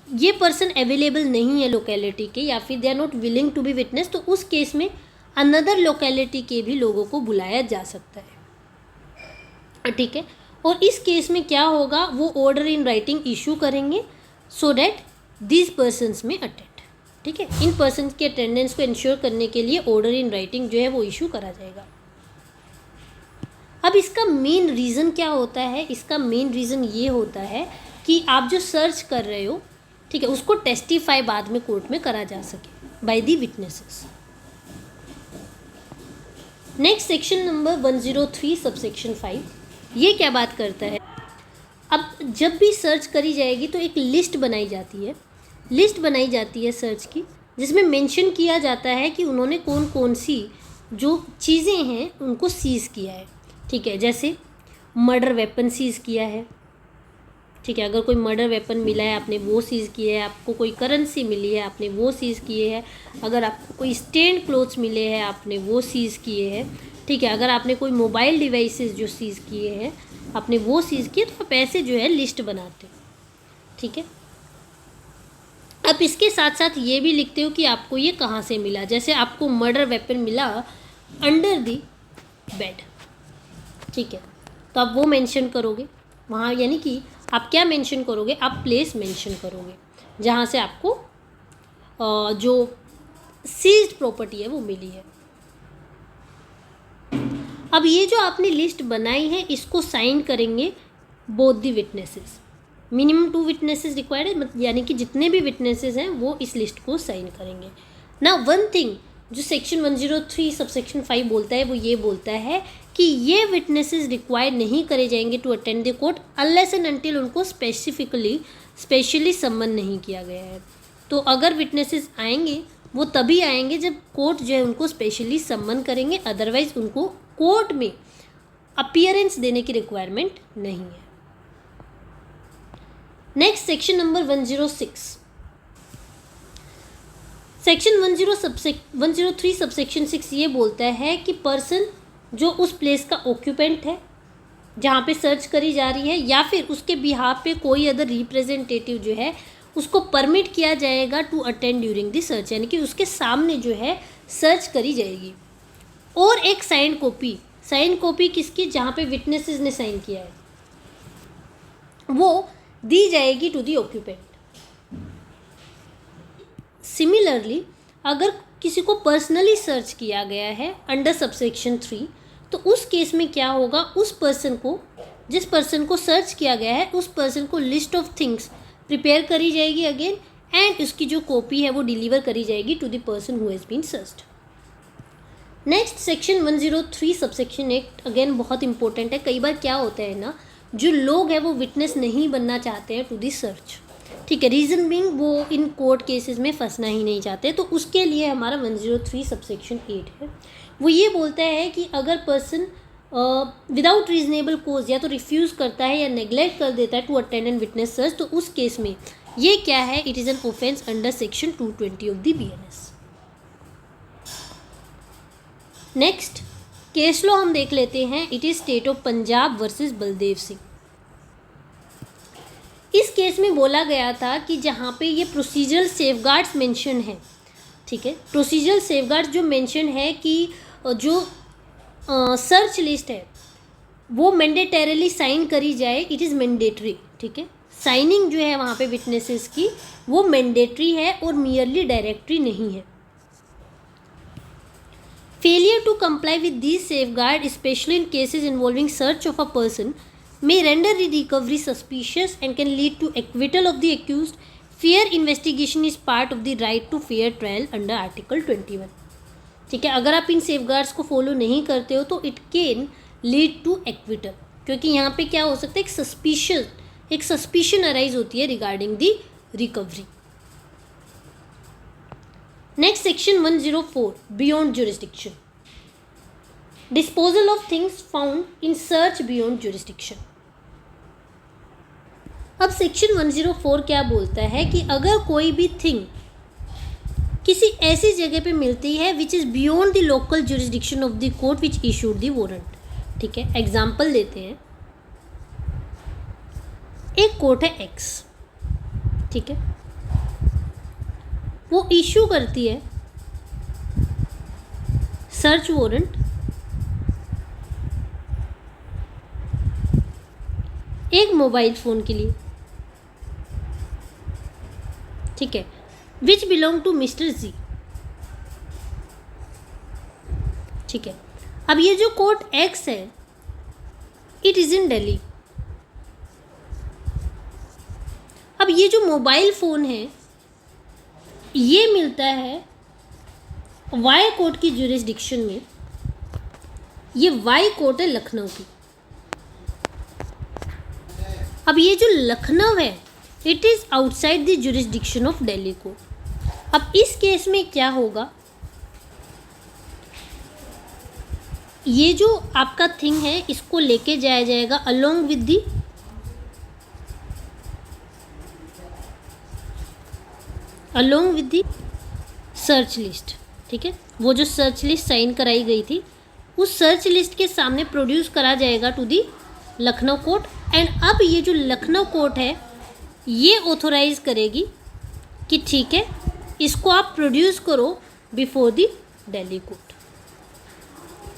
ये पर्सन अवेलेबल नहीं है लोकेलिटी के, या फिर they are not willing to be witness, तो उस केस में अनदर लोकेलिटी के भी लोगों को बुलाया जा सकता है, ठीक है। और इस केस में क्या होगा, वो ऑर्डर इन राइटिंग इशू करेंगे सो डैट दिस पर्सन्स में अटेंड, ठीक है। इन पर्सन्स के अटेंडेंस को इंश्योर करने के लिए ऑर्डर इन राइटिंग जो है वो इशू करा जाएगा। अब इसका मेन रीज़न क्या होता है, इसका मेन रीज़न ये होता है कि आप जो सर्च कर रहे हो, ठीक है, उसको टेस्टिफाई बाद में कोर्ट में करा जा सके by the witnesses. Next section number 103 subsection 5, ये क्या बात करता है, अब जब भी सर्च करी जाएगी तो एक लिस्ट बनाई जाती है सर्च की, जिसमें मेंशन किया जाता है कि उन्होंने कौन कौन सी जो चीज़ें हैं उनको सीज़ किया है, ठीक है। जैसे मर्डर वेपन सीज़ किया है, ठीक है, अगर कोई मर्डर वेपन मिला है आपने वो सीज़ किया है, आपको कोई करेंसी मिली है आपने वो सीज़ किए हैं, अगर आपको कोई स्टेन्ड क्लोथ्स मिले हैं आपने वो सीज़ किए हैं, ठीक है, अगर आपने कोई मोबाइल डिवाइसेस जो सीज़ किए हैं आपने वो सीज़ किए, तो आप ऐसे जो है लिस्ट बनाते हो, ठीक है। अब इसके साथ साथ ये भी लिखते हो कि आपको ये कहाँ से मिला। जैसे आपको मर्डर वेपन मिला अंडर दी बेड, ठीक है, तो आप वो मेंशन करोगे वहाँ, यानी कि आप क्या मेंशन करोगे, आप प्लेस मेंशन करोगे जहाँ से आपको जो सीज्ड प्रॉपर्टी है वो मिली है। अब ये जो आपने लिस्ट बनाई है इसको साइन करेंगे both the witnesses, minimum 2 witnesses required है, यानी कि जितने भी विटनेसेस हैं वो इस लिस्ट को साइन करेंगे ना। वन थिंग जो सेक्शन 103 सबसेक्शन 5 बोलता है वो ये बोलता है कि ये विटनेसेस रिक्वायर नहीं करे जाएंगे to attend the court unless and until उनको स्पेशली सम्मन नहीं किया गया है। तो अगर विटनेसेस आएंगे वो तभी आएंगे जब कोर्ट जो है उनको स्पेशली सम्मन करेंगे, अदरवाइज उनको कोर्ट में अपीयरेंस देने की रिक्वायरमेंट नहीं है। Next section number 106, section 103 subsection 6 ये बोलता है कि पर्सन जो उस प्लेस का ऑक्यूपेंट है जहाँ पे सर्च करी जा रही है, या फिर उसके बिहाफ पे कोई अदर रिप्रेजेंटेटिव जो है उसको परमिट किया जाएगा to attend during the search, यानी कि उसके सामने जो है सर्च करी जाएगी। और एक साइन कॉपी किसकी, जहाँ पे विटनेसेस ने साइन किया है वो दी जाएगी टू दी ऑक्यूपेंट। सिमिलरली अगर किसी को पर्सनली सर्च किया गया है अंडर सबसेक्शन 3, तो उस केस में क्या होगा, उस पर्सन को, जिस पर्सन को सर्च किया गया है उस पर्सन को लिस्ट ऑफ थिंग्स प्रिपेयर करी जाएगी अगेन, एंड उसकी जो कॉपी है वो डिलीवर करी जाएगी to the person who has been searched. Next section 103 subsection 8 again बहुत इंपॉर्टेंट है। कई बार क्या होता है ना, जो लोग हैं वो विटनेस नहीं बनना चाहते हैं टू दी सर्च, ठीक है, रीज़न बिंग वो इन कोर्ट केसेस में फंसना ही नहीं चाहते, तो उसके लिए हमारा 103 सबसेक्शन 8 है। वो ये बोलता है कि अगर पर्सन विदाउट रीजनेबल कोज या तो रिफ्यूज़ करता है या नेग्लेक्ट कर देता है to attend and witness search, तो उस केस में ये क्या है, it is an offence under section 220 of the BNS। Next case law हम देख लेते हैं। It is state of Punjab versus Baldev Singh. इस केस में बोला गया था कि जहाँ पे ये प्रोसीजरल सेफगार्ड्स मेंशन है, ठीक है, प्रोसीजरल सेफगार्ड्स जो मेंशन है कि जो सर्च लिस्ट है वो मैंडेटरीली साइन करी जाए, इट इज़ मैंडेटरी, ठीक है, साइनिंग जो है वहाँ पे विटनेसेस की वो मैंडेटरी है और मियरली डायरेक्टरी नहीं है। Failure to comply with these safeguard specially in cases involving search of a person may render the recovery suspicious and can lead to acquittal of the accused. Fair investigation is part of the right to fair trial under Article 21। ठीक है, अगर आप इन सेफगार्ड्स को फॉलो नहीं करते हो तो it can lead to acquittal, क्योंकि यहाँ पे क्या हो सकता है, एक सस्पिशन अराइज होती है regarding the recovery. Next section 104 beyond jurisdiction, disposal of things found in search beyond jurisdiction. अब सेक्शन 104 क्या बोलता है कि अगर कोई भी थिंग किसी ऐसी जगह पे मिलती है which is beyond the local jurisdiction of the court which issued the warrant, ठीक है, एग्जाम्पल देते हैं। एक कोर्ट है एक्स, ठीक है, वो इशू करती है सर्च वारंट एक मोबाइल फ़ोन के लिए, ठीक है, विच बिलोंग टू मिस्टर जी, ठीक है। अब ये जो कोर्ट एक्स है इट इज़ इन दिल्ली। अब ये जो मोबाइल फ़ोन है ये मिलता है वाई कोर्ट की जुरिस्डिक्शन में, ये वाई कोर्ट है लखनऊ की। अब ये जो लखनऊ है it is outside the jurisdiction of Delhi court. अब इस केस में क्या होगा, ये जो आपका थिंग है इसको लेके जाया जाएगा along with the search list, ठीक है, वो जो सर्च लिस्ट साइन कराई गई थी उस सर्च लिस्ट के सामने प्रोड्यूस करा जाएगा to the Lucknow court. And अब ये जो लखनऊ कोर्ट है ये ऑथोराइज करेगी कि ठीक है इसको आप प्रोड्यूस करो बिफोर द दिल्ली कोर्ट।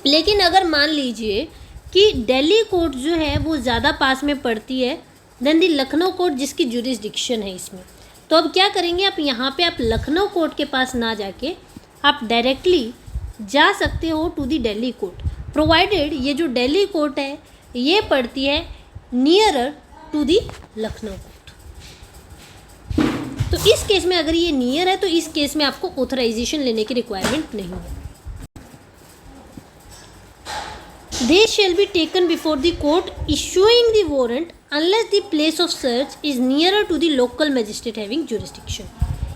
लेकिन अगर मान लीजिए कि दिल्ली कोर्ट जो है वो ज़्यादा पास में पड़ती है देन दी लखनऊ कोर्ट जिसकी जुरिस्डिक्शन है इसमें, तो अब क्या करेंगे, आप यहाँ पे आप लखनऊ कोर्ट के पास ना जाके आप डायरेक्टली जा सकते हो to the Delhi court, provided ये जो दिल्ली कोर्ट है ये पड़ती है nearer to the Lucknow court. तो इस केस में अगर ये नियर है तो इस केस में आपको ऑथराइजेशन लेने की रिक्वायरमेंट नहीं है। They shall be taken before the court issuing the warrant unless the place of search is nearer to the local magistrate having jurisdiction,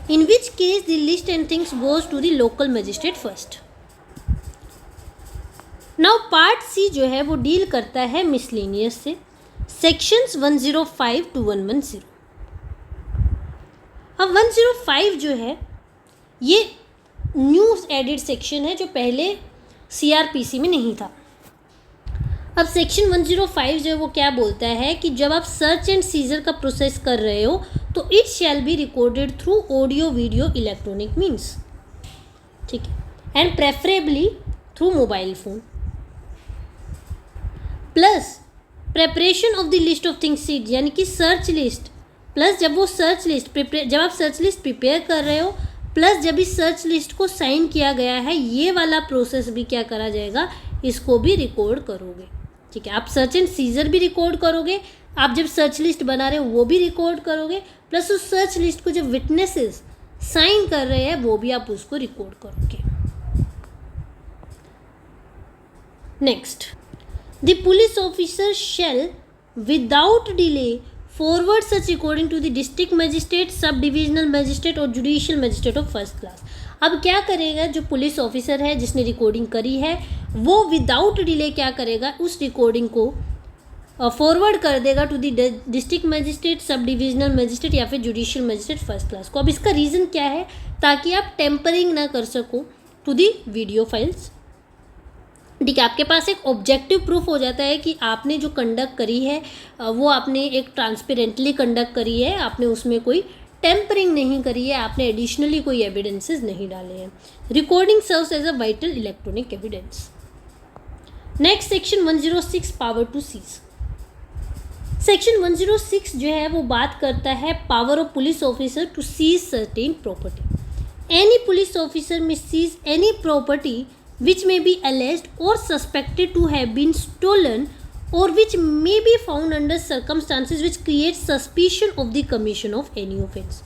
in which case the list and things goes to the local magistrate first. Now part C जो है वो डील करता है मिसलेनियस से, सेक्शंस 105 to 110। अब 105 जो है ये न्यू एडिड सेक्शन है जो पहले CRPC में नहीं था। अब सेक्शन 105 जो है वो क्या बोलता है कि जब आप सर्च एंड सीजर का प्रोसेस कर रहे हो तो it shall be recorded through audio video electronic means, ठीक है, and preferably through mobile phone, plus preparation of the list of things seed, यानी कि सर्च लिस्ट प्लस जब आप सर्च लिस्ट प्रिपेयर कर रहे हो प्लस जब इस सर्च लिस्ट को साइन किया गया है ये वाला प्रोसेस भी क्या करा जाएगा, इसको भी रिकॉर्ड करोगे, ठीक है। आप सर्च एंड सीजर भी रिकॉर्ड करोगे, आप जब सर्च लिस्ट बना रहे हो वो भी रिकॉर्ड करोगे, प्लस उस सर्च लिस्ट को जब विटनेसेस साइन कर रहे हैं वो भी आप उसको रिकॉर्ड करोगे। Next, the police officer shall without delay forward such recording to the district magistrate, sub divisional magistrate और judicial magistrate of first class. अब क्या करेगा, जो पुलिस ऑफिसर है जिसने रिकॉर्डिंग करी है वो विदाउट डिले क्या करेगा, उस रिकॉर्डिंग को फॉरवर्ड कर देगा to the district magistrate, sub divisional magistrate या फिर जुडिशियल मजिस्ट्रेट फर्स्ट क्लास को। अब इसका रीज़न क्या है, ताकि आप टेम्परिंग ना कर सको टू दी वीडियो फाइल्स। ठीक है, आपके पास एक ऑब्जेक्टिव प्रूफ हो जाता है कि आपने जो कंडक्ट करी है वो आपने एक ट्रांसपेरेंटली कंडक्ट करी है, आपने उसमें कोई टेम्परिंग नहीं करी है, आपने एडिशनली कोई एविडेंसेस नहीं डाले हैं। Recording serves as a vital electronic evidence. Next section 106 power to seize. Section 106 जो है वो बात करता है power of police officer to seize certain property. Any police officer may seize any property which may be alleged or suspected to have been stolen or which may be found under circumstances which create suspicion of the commission of any offense।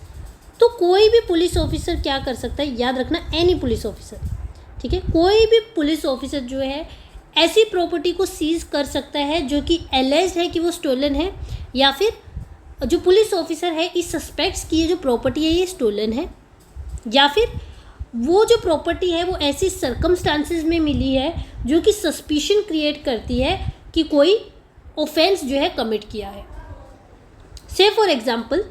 तो कोई भी पुलिस ऑफिसर क्या कर सकता है, याद रखना, एनी पुलिस ऑफिसर, ठीक है, कोई भी पुलिस ऑफिसर जो है ऐसी प्रॉपर्टी को सीज कर सकता है जो कि एलेज्ड है कि वो स्टोलन है, या फिर जो पुलिस ऑफिसर है इस सस्पेक्ट्स की ये जो प्रॉपर्टी है ये स्टोलन है, या फिर वो जो प्रॉपर्टी है वो ऐसी सर्कमस्टांसेस में मिली है जो कि सस्पिशन क्रिएट करती है कि कोई ऑफेंस जो है कमिट किया है। से फॉर एग्जांपल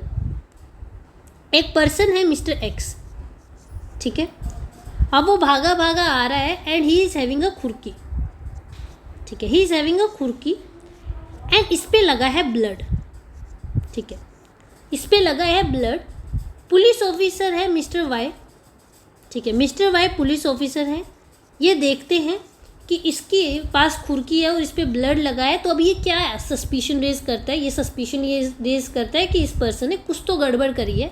एक पर्सन है मिस्टर एक्स, ठीक है, अब वो भागा भागा आ रहा है and he is having a खुरकी, ठीक है, ही इज़ हैविंग अ खुरकी एंड इस पे लगा है ब्लड, ठीक है, इस पे लगा है ब्लड। पुलिस ऑफिसर है मिस्टर वाई, ठीक है, मिस्टर वाई पुलिस ऑफिसर हैं, ये देखते हैं कि इसके पास खुरकी है और इस पर ब्लड लगा है, तो अब ये क्या है, सस्पिशन रेज करता है, ये सस्पिशन ये रेज करता है कि इस पर्सन ने कुछ तो गड़बड़ करी है,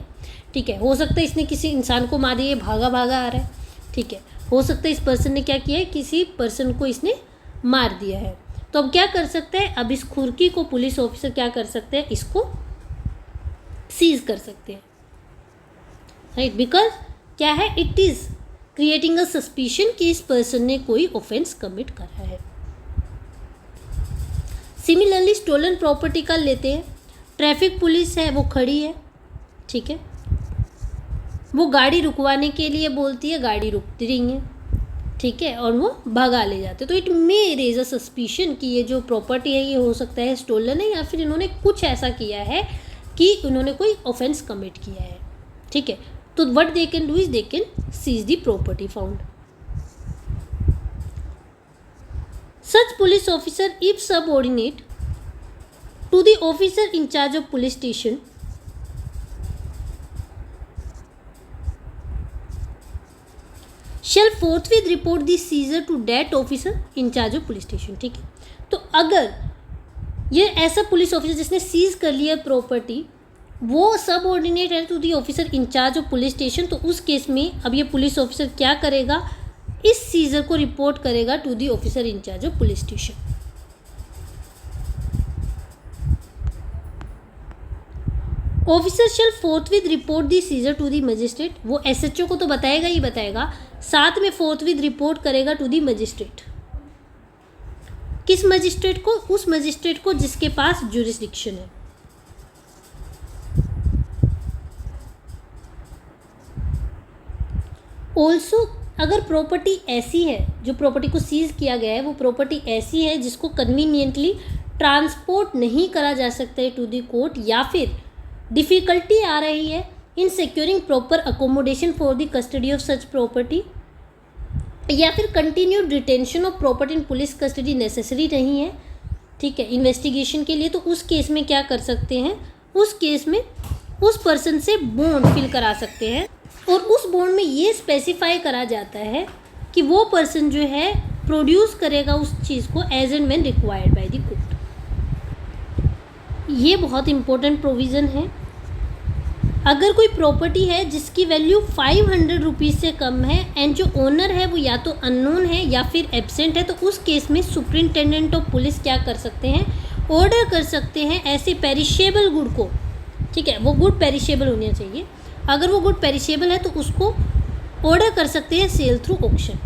ठीक है, हो सकता है इसने किसी इंसान को मार दिया, ये भागा भागा आ रहा है, ठीक है, हो सकता है इस पर्सन ने क्या किया है, किसी पर्सन को इसने मार दिया है। तो अब क्या कर सकते हैं, अब इस खुरकी को पुलिस ऑफिसर क्या कर सकते हैं, इसको सीज कर सकते हैं, राइट, बिकॉज क्या है, it is creating a suspicion कि इस पर्सन ने कोई ऑफेंस कमिट करा है। सिमिलरली स्टोलन प्रॉपर्टी का लेते हैं, ट्रैफिक पुलिस है वो खड़ी है, ठीक है, वो गाड़ी रुकवाने के लिए बोलती है, गाड़ी रुकती रही है, ठीक है, और वो भगा ले जाते, तो it may raise a suspicion कि ये जो प्रॉपर्टी है ये हो सकता है स्टोलन है, या फिर इन्होंने कुछ ऐसा किया है कि उन्होंने कोई ऑफेंस कमिट किया है, ठीक है। तो what they can do is they can seize the property found. Such police officer, if subordinate to the officer in charge of police station, shall forthwith report the seizure to that officer in charge of police station। ठीक है, तो अगर ये ऐसा पुलिस ऑफिसर जिसने सीज कर लिया प्रॉपर्टी वो सब ऑर्डिनेट है to the officer in charge of police station, तो उस केस में अब ये पुलिस ऑफिसर क्या करेगा, इस सीजर को रिपोर्ट करेगा to the officer in charge of police station. Officer shall forthwith report the seizure to the magistrate, वो एसएचओ को तो बताएगा ही बताएगा, साथ में फोर्थविथ रिपोर्ट करेगा टू दी मजिस्ट्रेट। किस मजिस्ट्रेट को, उस मजिस्ट्रेट को जिसके पास जुरिस्डिक्शन है। ऑल्सो अगर प्रॉपर्टी ऐसी है, जो प्रॉपर्टी को सीज किया गया है वो प्रॉपर्टी ऐसी है जिसको कन्वीनियंटली ट्रांसपोर्ट नहीं करा जा सकता है टू दी कोर्ट, या फिर डिफ़िकल्टी आ रही है in securing proper accommodation for the custody of such property, या फिर continued retention of property in police custody necessary नहीं है, ठीक है, इन्वेस्टिगेशन के लिए, तो उस केस में क्या कर सकते हैं, उस केस में उस पर्सन से बॉन्ड फिल करा सकते हैं, और उस बॉन्ड में ये स्पेसिफाई करा जाता है कि वो पर्सन जो है प्रोड्यूस करेगा उस चीज़ को as and when required by the court. ये बहुत इंपॉर्टेंट प्रोविज़न है। अगर कोई प्रॉपर्टी है जिसकी वैल्यू 500 रुपीज़ से कम है एंड जो ओनर है वो या तो अननोन है या फिर एब्सेंट है, तो उस केस में सुप्रिंटेंडेंट ऑफ पुलिस क्या कर सकते हैं, ऑर्डर कर सकते हैं ऐसे पेरिशेबल गुड को, ठीक है, वो गुड पेरिशेबल होना चाहिए, अगर वो गुड पेरिशेबल है तो उसको ऑर्डर कर सकते हैं sale through auction.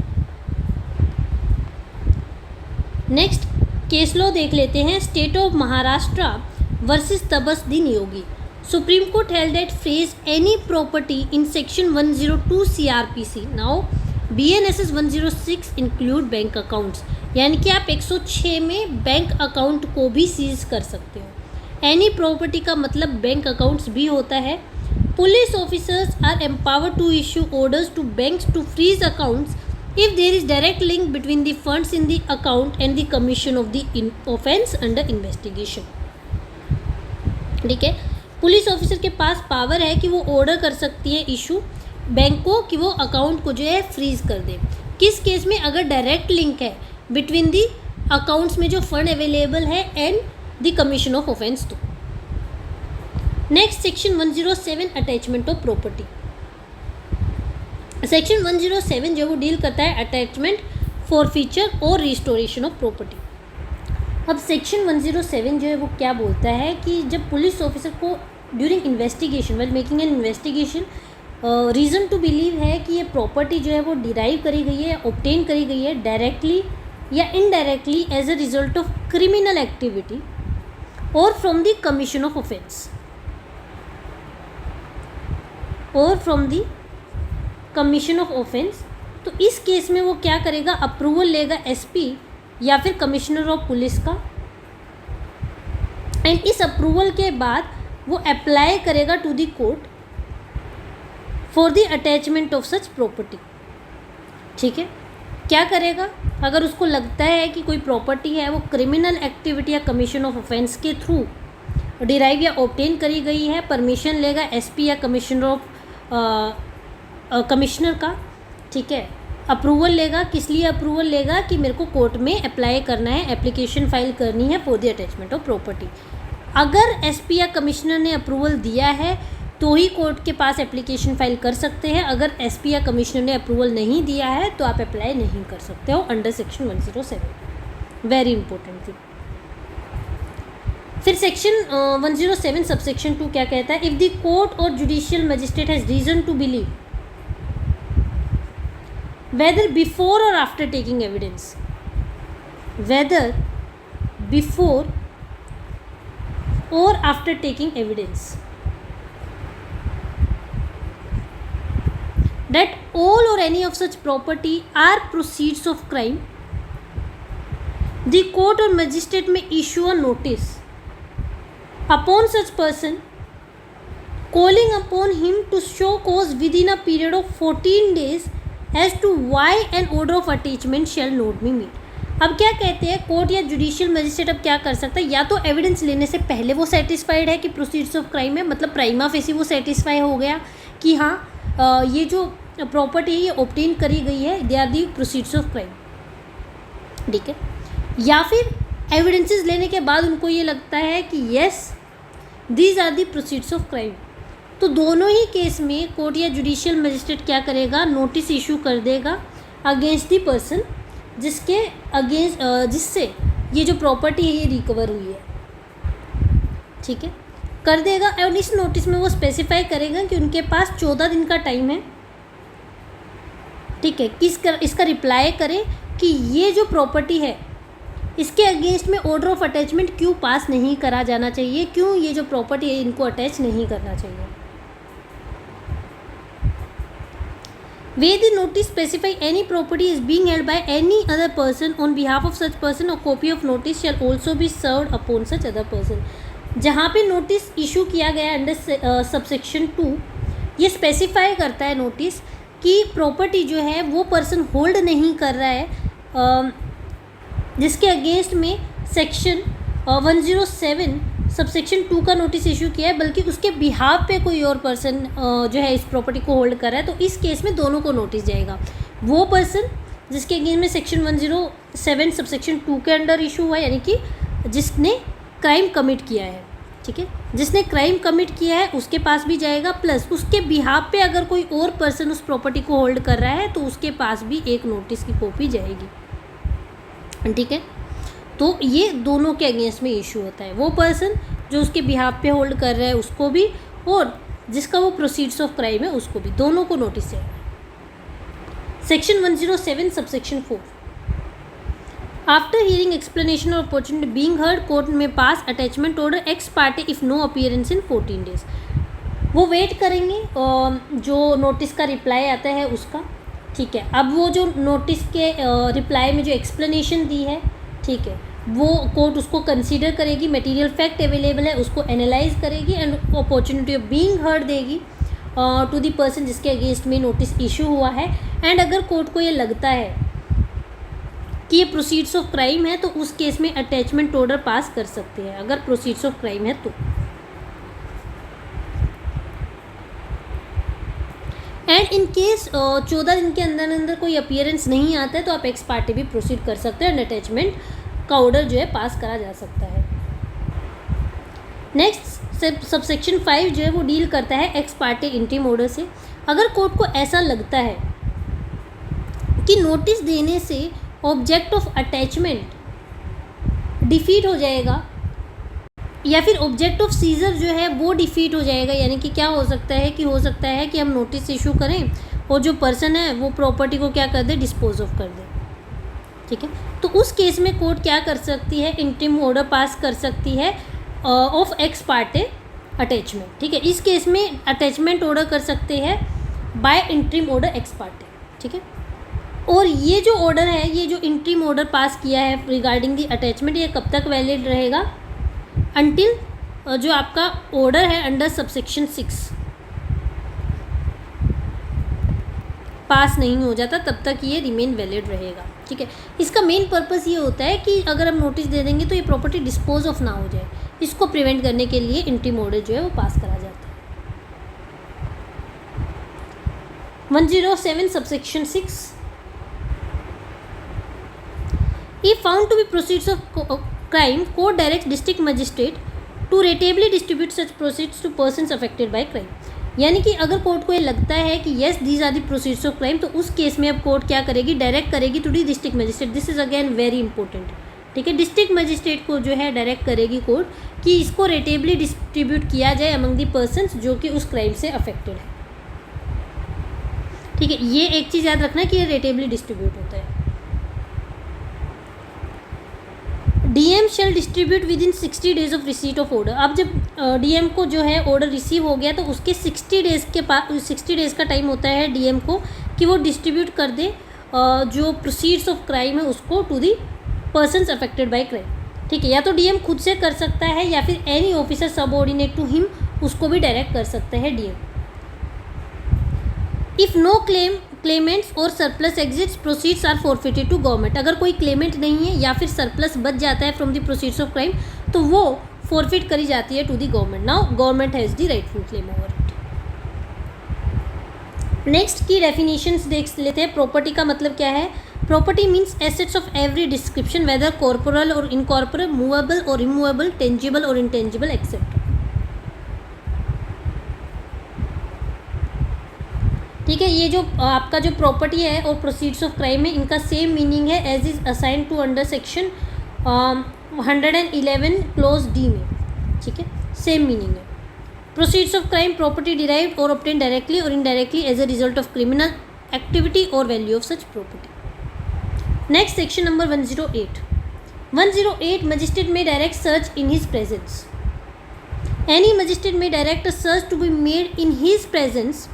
Next case law देख लेते हैं। State of Maharashtra versus Tabsuddin Yogi. Supreme Court held that phrase any property in section 102 CRPC. Now BNSS 106 include bank accounts, यानी कि आप 106 में बैंक अकाउंट को भी सीज कर सकते हो. एनी प्रॉपर्टी का मतलब बैंक अकाउंट्स भी होता है. Police officers are empowered to issue orders to banks to freeze accounts if there is direct link between the funds in the account and the commission of the offense under investigation. ठीक है, पुलिस ऑफिसर के पास पावर है कि वो ऑर्डर कर सकती है इशू बैंक को कि वो अकाउंट को जो है फ्रीज कर दे. किस केस में? अगर डायरेक्ट लिंक है बिटवीन दी अकाउंट्स में जो फंड अवेलेबल है and the commission of offence. तो next section 107 attachment of property. Section 107 जो वो डील करता है अटैचमेंट, फॉरफीचर और रिस्टोरेशन ऑफ प्रॉपर्टी. अब सेक्शन 107 जो है वो क्या बोलता है कि जब पुलिस ऑफिसर को during investigation, well making an investigation, reason to believe है कि ये प्रॉपर्टी जो है वो डिराइव करी गई है, ऑब्टेन करी गई है डायरेक्टली या indirectly as a result of criminal activity और from the commission of offence, और from the commission of offence. तो इस केस में वो क्या करेगा? अप्रूवल लेगा एसपी या फिर कमिश्नर ऑफ पुलिस का, एंड इस अप्रूवल के बाद वो अप्लाई करेगा to the court for the attachment of such property. ठीक है, क्या करेगा? अगर उसको लगता है कि कोई प्रॉपर्टी है वो क्रिमिनल एक्टिविटी या कमीशन ऑफ ऑफेंस के थ्रू डिराइव या ऑब्टेन करी गई है, परमिशन लेगा एसपी या कमिश्नर ऑफ कमिश्नर का. ठीक है, अप्रूवल लेगा. किस लिए अप्रूवल लेगा? कि मेरे को कोर्ट में अप्लाई करना है, एप्लीकेशन फाइल करनी है for the attachment of property. अगर एसपी या कमिश्नर ने अप्रूवल दिया है तो ही कोर्ट के पास एप्लीकेशन फाइल कर सकते हैं. अगर एसपी या कमिश्नर ने अप्रूवल नहीं दिया है तो आप अप्लाई नहीं कर सकते हो under section 107. Very important thing. फिर सेक्शन 107 सबसेक्शन 2 क्या कहता है? If the court or judicial magistrate has reason to believe whether before or after taking evidence, whether before or after taking evidence, that all or any of such property are proceeds of crime, the court or magistrate may issue a notice upon such person calling upon him to show cause within a period of 14 days as to why an order of attachment shall not be made. अब क्या कहते हैं? कोर्ट या जुडिशियल मजिस्ट्रेट अब क्या कर सकता है? या तो एविडेंस लेने से पहले वो सेटिस्फाइड है कि प्रोसीड्स ऑफ क्राइम है, मतलब प्राइमा फेसी वो सेटिस्फाई हो गया कि हाँ ये जो प्रॉपर्टी है ये ऑब्टेन करी गई है, they are the proceeds of crime. ठीक है, या फिर एविडेंसेस लेने के बाद उनको ये लगता है कि yes these are the proceeds of crime. तो दोनों ही केस में कोर्ट या जुडिशियल मजिस्ट्रेट क्या करेगा? नोटिस इशू कर देगा अगेंस्ट द पर्सन जिसके अगेंस्ट जिससे ये जो प्रॉपर्टी है ये रिकवर हुई है. ठीक है, कर देगा. और इस नोटिस में वो स्पेसिफाई करेगा कि उनके पास 14 दिन का टाइम है. ठीक है, इसका रिप्लाई करें कि ये जो प्रॉपर्टी है इसके अगेंस्ट में ऑर्डर ऑफ अटैचमेंट क्यों पास नहीं करा जाना चाहिए, क्यों ये जो प्रॉपर्टी है इनको अटैच नहीं करना चाहिए. Where the notice specify any property is being held by any other person on behalf of such person, a copy of notice shall also be served upon such other person. जहाँ पे नोटिस इशू किया गया अंडर सबसेक्शन 2 ये स्पेसिफाई करता है नोटिस कि प्रॉपर्टी जो है वो पर्सन होल्ड नहीं कर रहा है जिसके अगेंस्ट में सेक्शन 107 सबसेक्शन 2 का नोटिस इशू किया है, बल्कि उसके बिहाफ पे कोई और पर्सन जो है इस प्रॉपर्टी को होल्ड कर रहा है. तो इस केस में दोनों को नोटिस जाएगा. वो पर्सन जिसके अगेंस्ट में सेक्शन 107 सबसेक्शन 2 के अंडर इशू हुआ है, यानी कि जिसने क्राइम कमिट किया है. ठीक है, जिसने क्राइम कमिट किया है उसके पास भी जाएगा, प्लस उसके बिहाफ पे अगर कोई और पर्सन उस प्रॉपर्टी को होल्ड कर रहा है तो उसके पास भी एक नोटिस की कॉपी जाएगी. ठीक है, तो ये दोनों के अगेंस्ट में इशू होता है. वो पर्सन जो उसके बिहाफ पे होल्ड कर रहा है उसको भी, और जिसका वो प्रोसीड्स ऑफ क्राइम है उसको भी, दोनों को नोटिस है. Section 107 subsection 4 after hearing explanation और opportunity being heard, court may pass attachment order ex parte if no appearance in 14 days. वो वेट करेंगे जो नोटिस का रिप्लाई आता है उसका, ठीक है। अब वो जो नोटिस के रिप्लाई में जो एक्सप्लेनेशन दी है, ठीक है, वो कोर्ट उसको कंसीडर करेगी, मटेरियल फैक्ट अवेलेबल है उसको एनालाइज करेगी and opportunity of being heard देगी टू द पर्सन जिसके अगेंस्ट में नोटिस इशू हुआ है। एंड अगर कोर्ट को ये लगता है कि ये प्रोसीड्स ऑफ क्राइम है तो उस केस में अटैचमेंट ऑर्डर पास कर सकते हैं, अगर प्रोसीड्स ऑफ क्राइम है तो। एंड इन केस 14 दिन के अंदर कोई अपीयरेंस नहीं आता है तो आप एक्स पार्टी भी प्रोसीड कर सकते हैं एंड अटैचमेंट का ऑर्डर जो है पास करा जा सकता है। नेक्स्ट सबसेक्शन 5 जो है वो डील करता है एक्स पार्टी इंटीम ऑर्डर से। अगर कोर्ट को ऐसा लगता है कि नोटिस देने से ऑब्जेक्ट ऑफ अटैचमेंट डिफीट हो जाएगा या फिर ऑब्जेक्ट ऑफ सीजर जो है वो डिफीट हो जाएगा, यानी कि क्या हो सकता है कि हम नोटिस इशू करें और जो पर्सन है वो प्रॉपर्टी को क्या कर दे, डिस्पोज ऑफ कर दे, ठीक है। तो उस केस में कोर्ट क्या कर सकती है, इंटीम ऑर्डर पास कर सकती है ऑफ एक्स पार्टी अटैचमेंट, ठीक है। इस केस में अटैचमेंट ऑर्डर कर सकते हैं by interim order ex parte, ठीक है। और ये जो ऑर्डर है, ये जो इंटीम ऑर्डर पास किया है रिगार्डिंग दी अटैचमेंट, ये कब तक वैलिड रहेगा, अंटिल जो आपका ऑर्डर है अंडर सबसेक्शन 6 पास नहीं हो जाता तब तक ये रिमेन वैलिड रहेगा, ठीक है। इसका मेन पर्पस ये होता है कि अगर हम नोटिस दे देंगे तो ये प्रॉपर्टी डिस्पोज ऑफ ना हो जाए, इसको प्रिवेंट करने के लिए इंटीम ऑर्डर जो है वो पास करा जाता है। 107 subsection 6 if found to be proceeds of crime, court directs district magistrate to ratably distribute such proceeds to persons affected by crime। यानी कि अगर कोर्ट को ये लगता है कि yes these are the proceeds of crime तो उस केस में अब कोर्ट क्या करेगी, डायरेक्ट करेगी to the district magistrate. This is again very important, ठीक है। डिस्ट्रिक्ट मजिस्ट्रेट को जो है डायरेक्ट करेगी कोर्ट कि इसको रेटेबली डिस्ट्रीब्यूट किया जाए अमंग दी पर्सनस जो कि उस क्राइम से अफेक्टेड है, ठीक है। ये एक चीज़ याद रखना कि ये रेटेबली डिस्ट्रीब्यूट होता है। DM shall distribute within 60 days of receipt of order. अब जब डीएम को जो है ऑर्डर रिसीव हो गया तो उसके 60 डेज़ का टाइम होता है डीएम को कि वो डिस्ट्रीब्यूट कर दे जो प्रोसीड्स ऑफ क्राइम है उसको to the persons affected by crime, ठीक है। या तो डीएम खुद से कर सकता है या फिर any officer subordinate to him उसको भी डायरेक्ट कर सकता है DM. If no claimants or surplus exists, proceeds are forfeited to government. अगर कोई क्लेमेंट नहीं है या फिर सरप्लस बच जाता है from the proceeds of crime तो वो फॉरफिट करी जाती है to the government. Now government has the rightful claim over it. Next की डेफिनेशंस देख लेते हैं। प्रॉपर्टी का मतलब क्या है। Property means assets of every description whether corporeal or incorporeal, movable or immovable, tangible or intangible etcetera, ठीक है। ये जो आपका जो प्रॉपर्टी है और प्रोसीड्स ऑफ क्राइम है इनका सेम मीनिंग है as is assign to under section 111 clause D में, ठीक है, सेम मीनिंग है। Proceeds of crime property derived और ऑब्टेन डायरेक्टली और indirectly as a result of criminal activity और value of such property. Next section number 108 magistrate may direct search in his presence. Any magistrate may direct a search to be made in his presence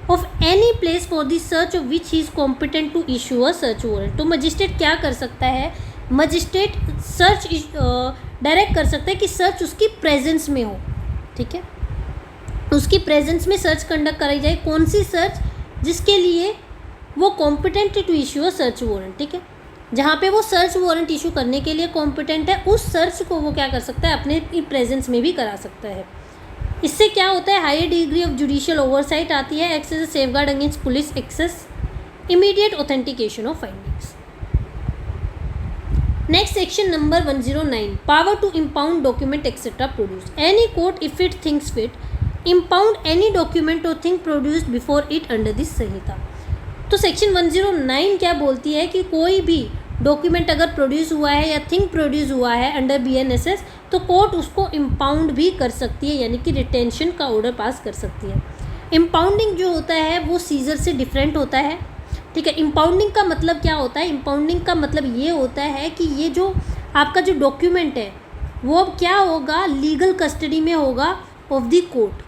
of any place for the search of which he is competent to issue a search warrant। तो मजिस्ट्रेट क्या कर सकता है, मजिस्ट्रेट सर्च डायरेक्ट कर सकता है कि सर्च उसकी प्रेजेंस में हो, ठीक है, उसकी प्रेजेंस में सर्च कंडक्ट कराई जाए। कौन सी सर्च, जिसके लिए वो competent to issue a search warrant, ठीक है, जहाँ पे वो सर्च वारंट इशू करने के लिए कॉम्पिटेंट है उस सर्च को वो क्या कर सकता है, अपने प्रेजेंस में भी करा सकता है। इससे क्या होता है, higher degree of judicial oversight आती है, act as a safeguard against police excess, immediate authentication of findings. Next section number 109 power to impound document etcetera produce. Any court if it thinks fit impound any document और thing produced before it under this Sanhita. तो सेक्शन 109 क्या बोलती है कि कोई भी डॉक्यूमेंट अगर प्रोड्यूस हुआ है या थिंग प्रोड्यूस हुआ है अंडर BNSS तो कोर्ट उसको इम्पाउंड भी कर सकती है, यानी कि रिटेंशन का ऑर्डर पास कर सकती है। इम्पाउंडिंग जो होता है वो सीजर से डिफरेंट होता है। ठीक है। इम्पाउंडिंग का मतलब क्या होता है? इम्पाउंडिंग का मतलब ये होता है कि ये जो आपका जो डॉक्यूमेंट है वो अब क्या होगा, लीगल कस्टडी में होगा ऑफ द कोर्ट,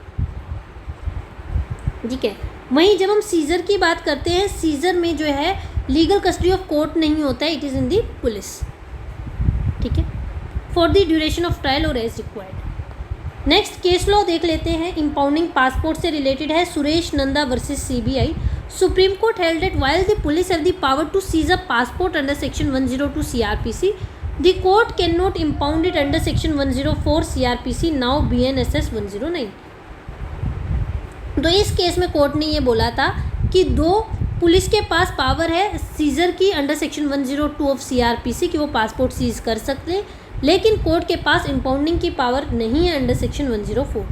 ठीक है। वहीं जब हम सीजर की बात करते हैं, सीजर में जो है लीगल कस्टडी ऑफ कोर्ट नहीं होता है, it is in the police, ठीक है, for the duration of trial और as required. Next case law देख लेते हैं, इम्पाउंडिंग पासपोर्ट से रिलेटेड है, Suresh Nanda versus CBI. Supreme Court held that while the police have the power to seize a passport under section 102 CRPC, the court can not impound it under section 104 CRPC, now BNSS 109। तो इस केस में कोर्ट ने ये बोला था कि दो पुलिस के पास पावर है सीजर की अंडर सेक्शन 102 ऑफ CRPC कि वो पासपोर्ट सीज कर सकते हैं, लेकिन कोर्ट के पास इम्पाउंडिंग की पावर नहीं है under section 104।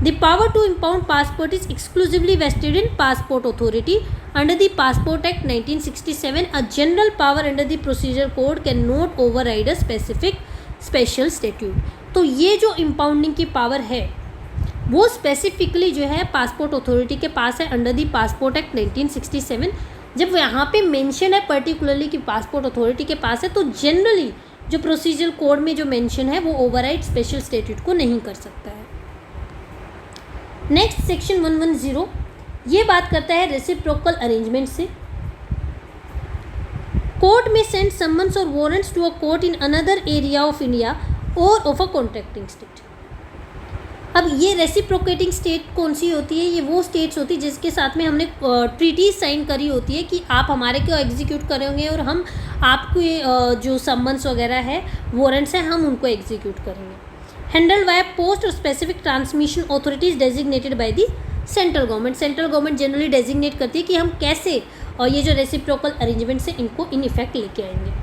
The power to impound passport is exclusively vested in passport authority under the passport act 1967। A general power under the procedure code can not override a specific special statute. तो ये जो इम्पाउंडिंग की पावर है वो स्पेसिफिकली जो है पासपोर्ट अथॉरिटी के पास है अंडर दी पासपोर्ट एक्ट 1967। जब यहाँ पे मेंशन है पर्टिकुलरली कि पासपोर्ट अथॉरिटी के पास है, तो जनरली जो प्रोसीजर कोड में जो मेंशन है वो ओवरराइड स्पेशल स्टैट्यूट को नहीं कर सकता है। नेक्स्ट सेक्शन 110 ये बात करता है रेसिप्रोकल अरेंजमेंट से। कोर्ट में सेंड समन्स और warrants to a court in another area of India or of a contracting state. अब ये रेसिप्रोकेटिंग स्टेट कौन सी होती है? ये वो स्टेट्स होती है जिसके साथ में हमने ट्रीटी साइन करी होती है कि आप हमारे को एग्जीक्यूट करेंगे और हम आपको जो समन्स वगैरह है, वारंट्स हैं, हम उनको एग्जीक्यूट करेंगे। हैंडल्ड बाय पोस्ट और specific transmission authorities designated by the central government. Central government generally designate करती है कि हम कैसे और ये जो रेसिप्रोकल अरेंजमेंट से इनको इन इफेक्ट लेके आएंगे।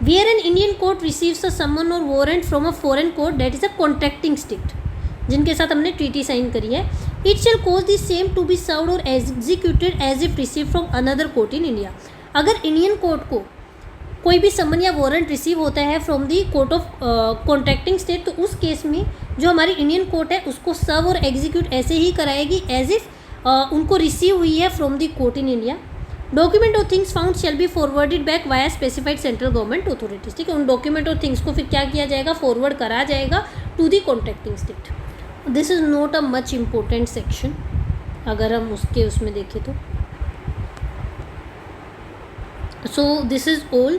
Where an Indian court receives a summon or warrant from a foreign court that is a contracting state, जिनके साथ हमने ट्रीटी साइन करी है, it shall cause the same to be served or executed as if received from another court in India। अगर इंडियन कोर्ट को कोई भी समन या वारंट रिसीव होता है from the court of contracting state, तो उस केस में जो हमारी इंडियन कोर्ट है उसको सर्व और एग्जीक्यूट ऐसे ही कराएगी एज इफ उनको रिसीव हुई है from the court in India. Document और things found shall be forwarded back via specified central government authorities. ठीक है, उन डॉक्यूमेंट और थिंग्स को फिर क्या किया जाएगा, फॉरवर्ड करा जाएगा to the contracting state. This is not a much important section अगर हम उसमें देखें तो। So this is all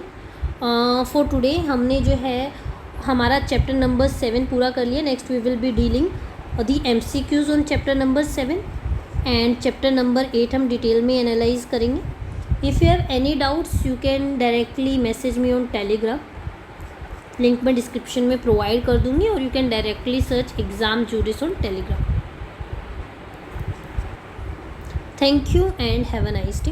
for today. हमने जो है हमारा चैप्टर नंबर 7 पूरा कर लिया। Next we will be dealing the MCQs on chapter number 7 and chapter number 8 हम डिटेल में एनालाइज करेंगे। If you have any doubts you can directly message me on Telegram, link मैं डिस्क्रिप्शन में प्रोवाइड कर दूंगी, और you can directly search exam Judis on Telegram. Thank you and have a nice day.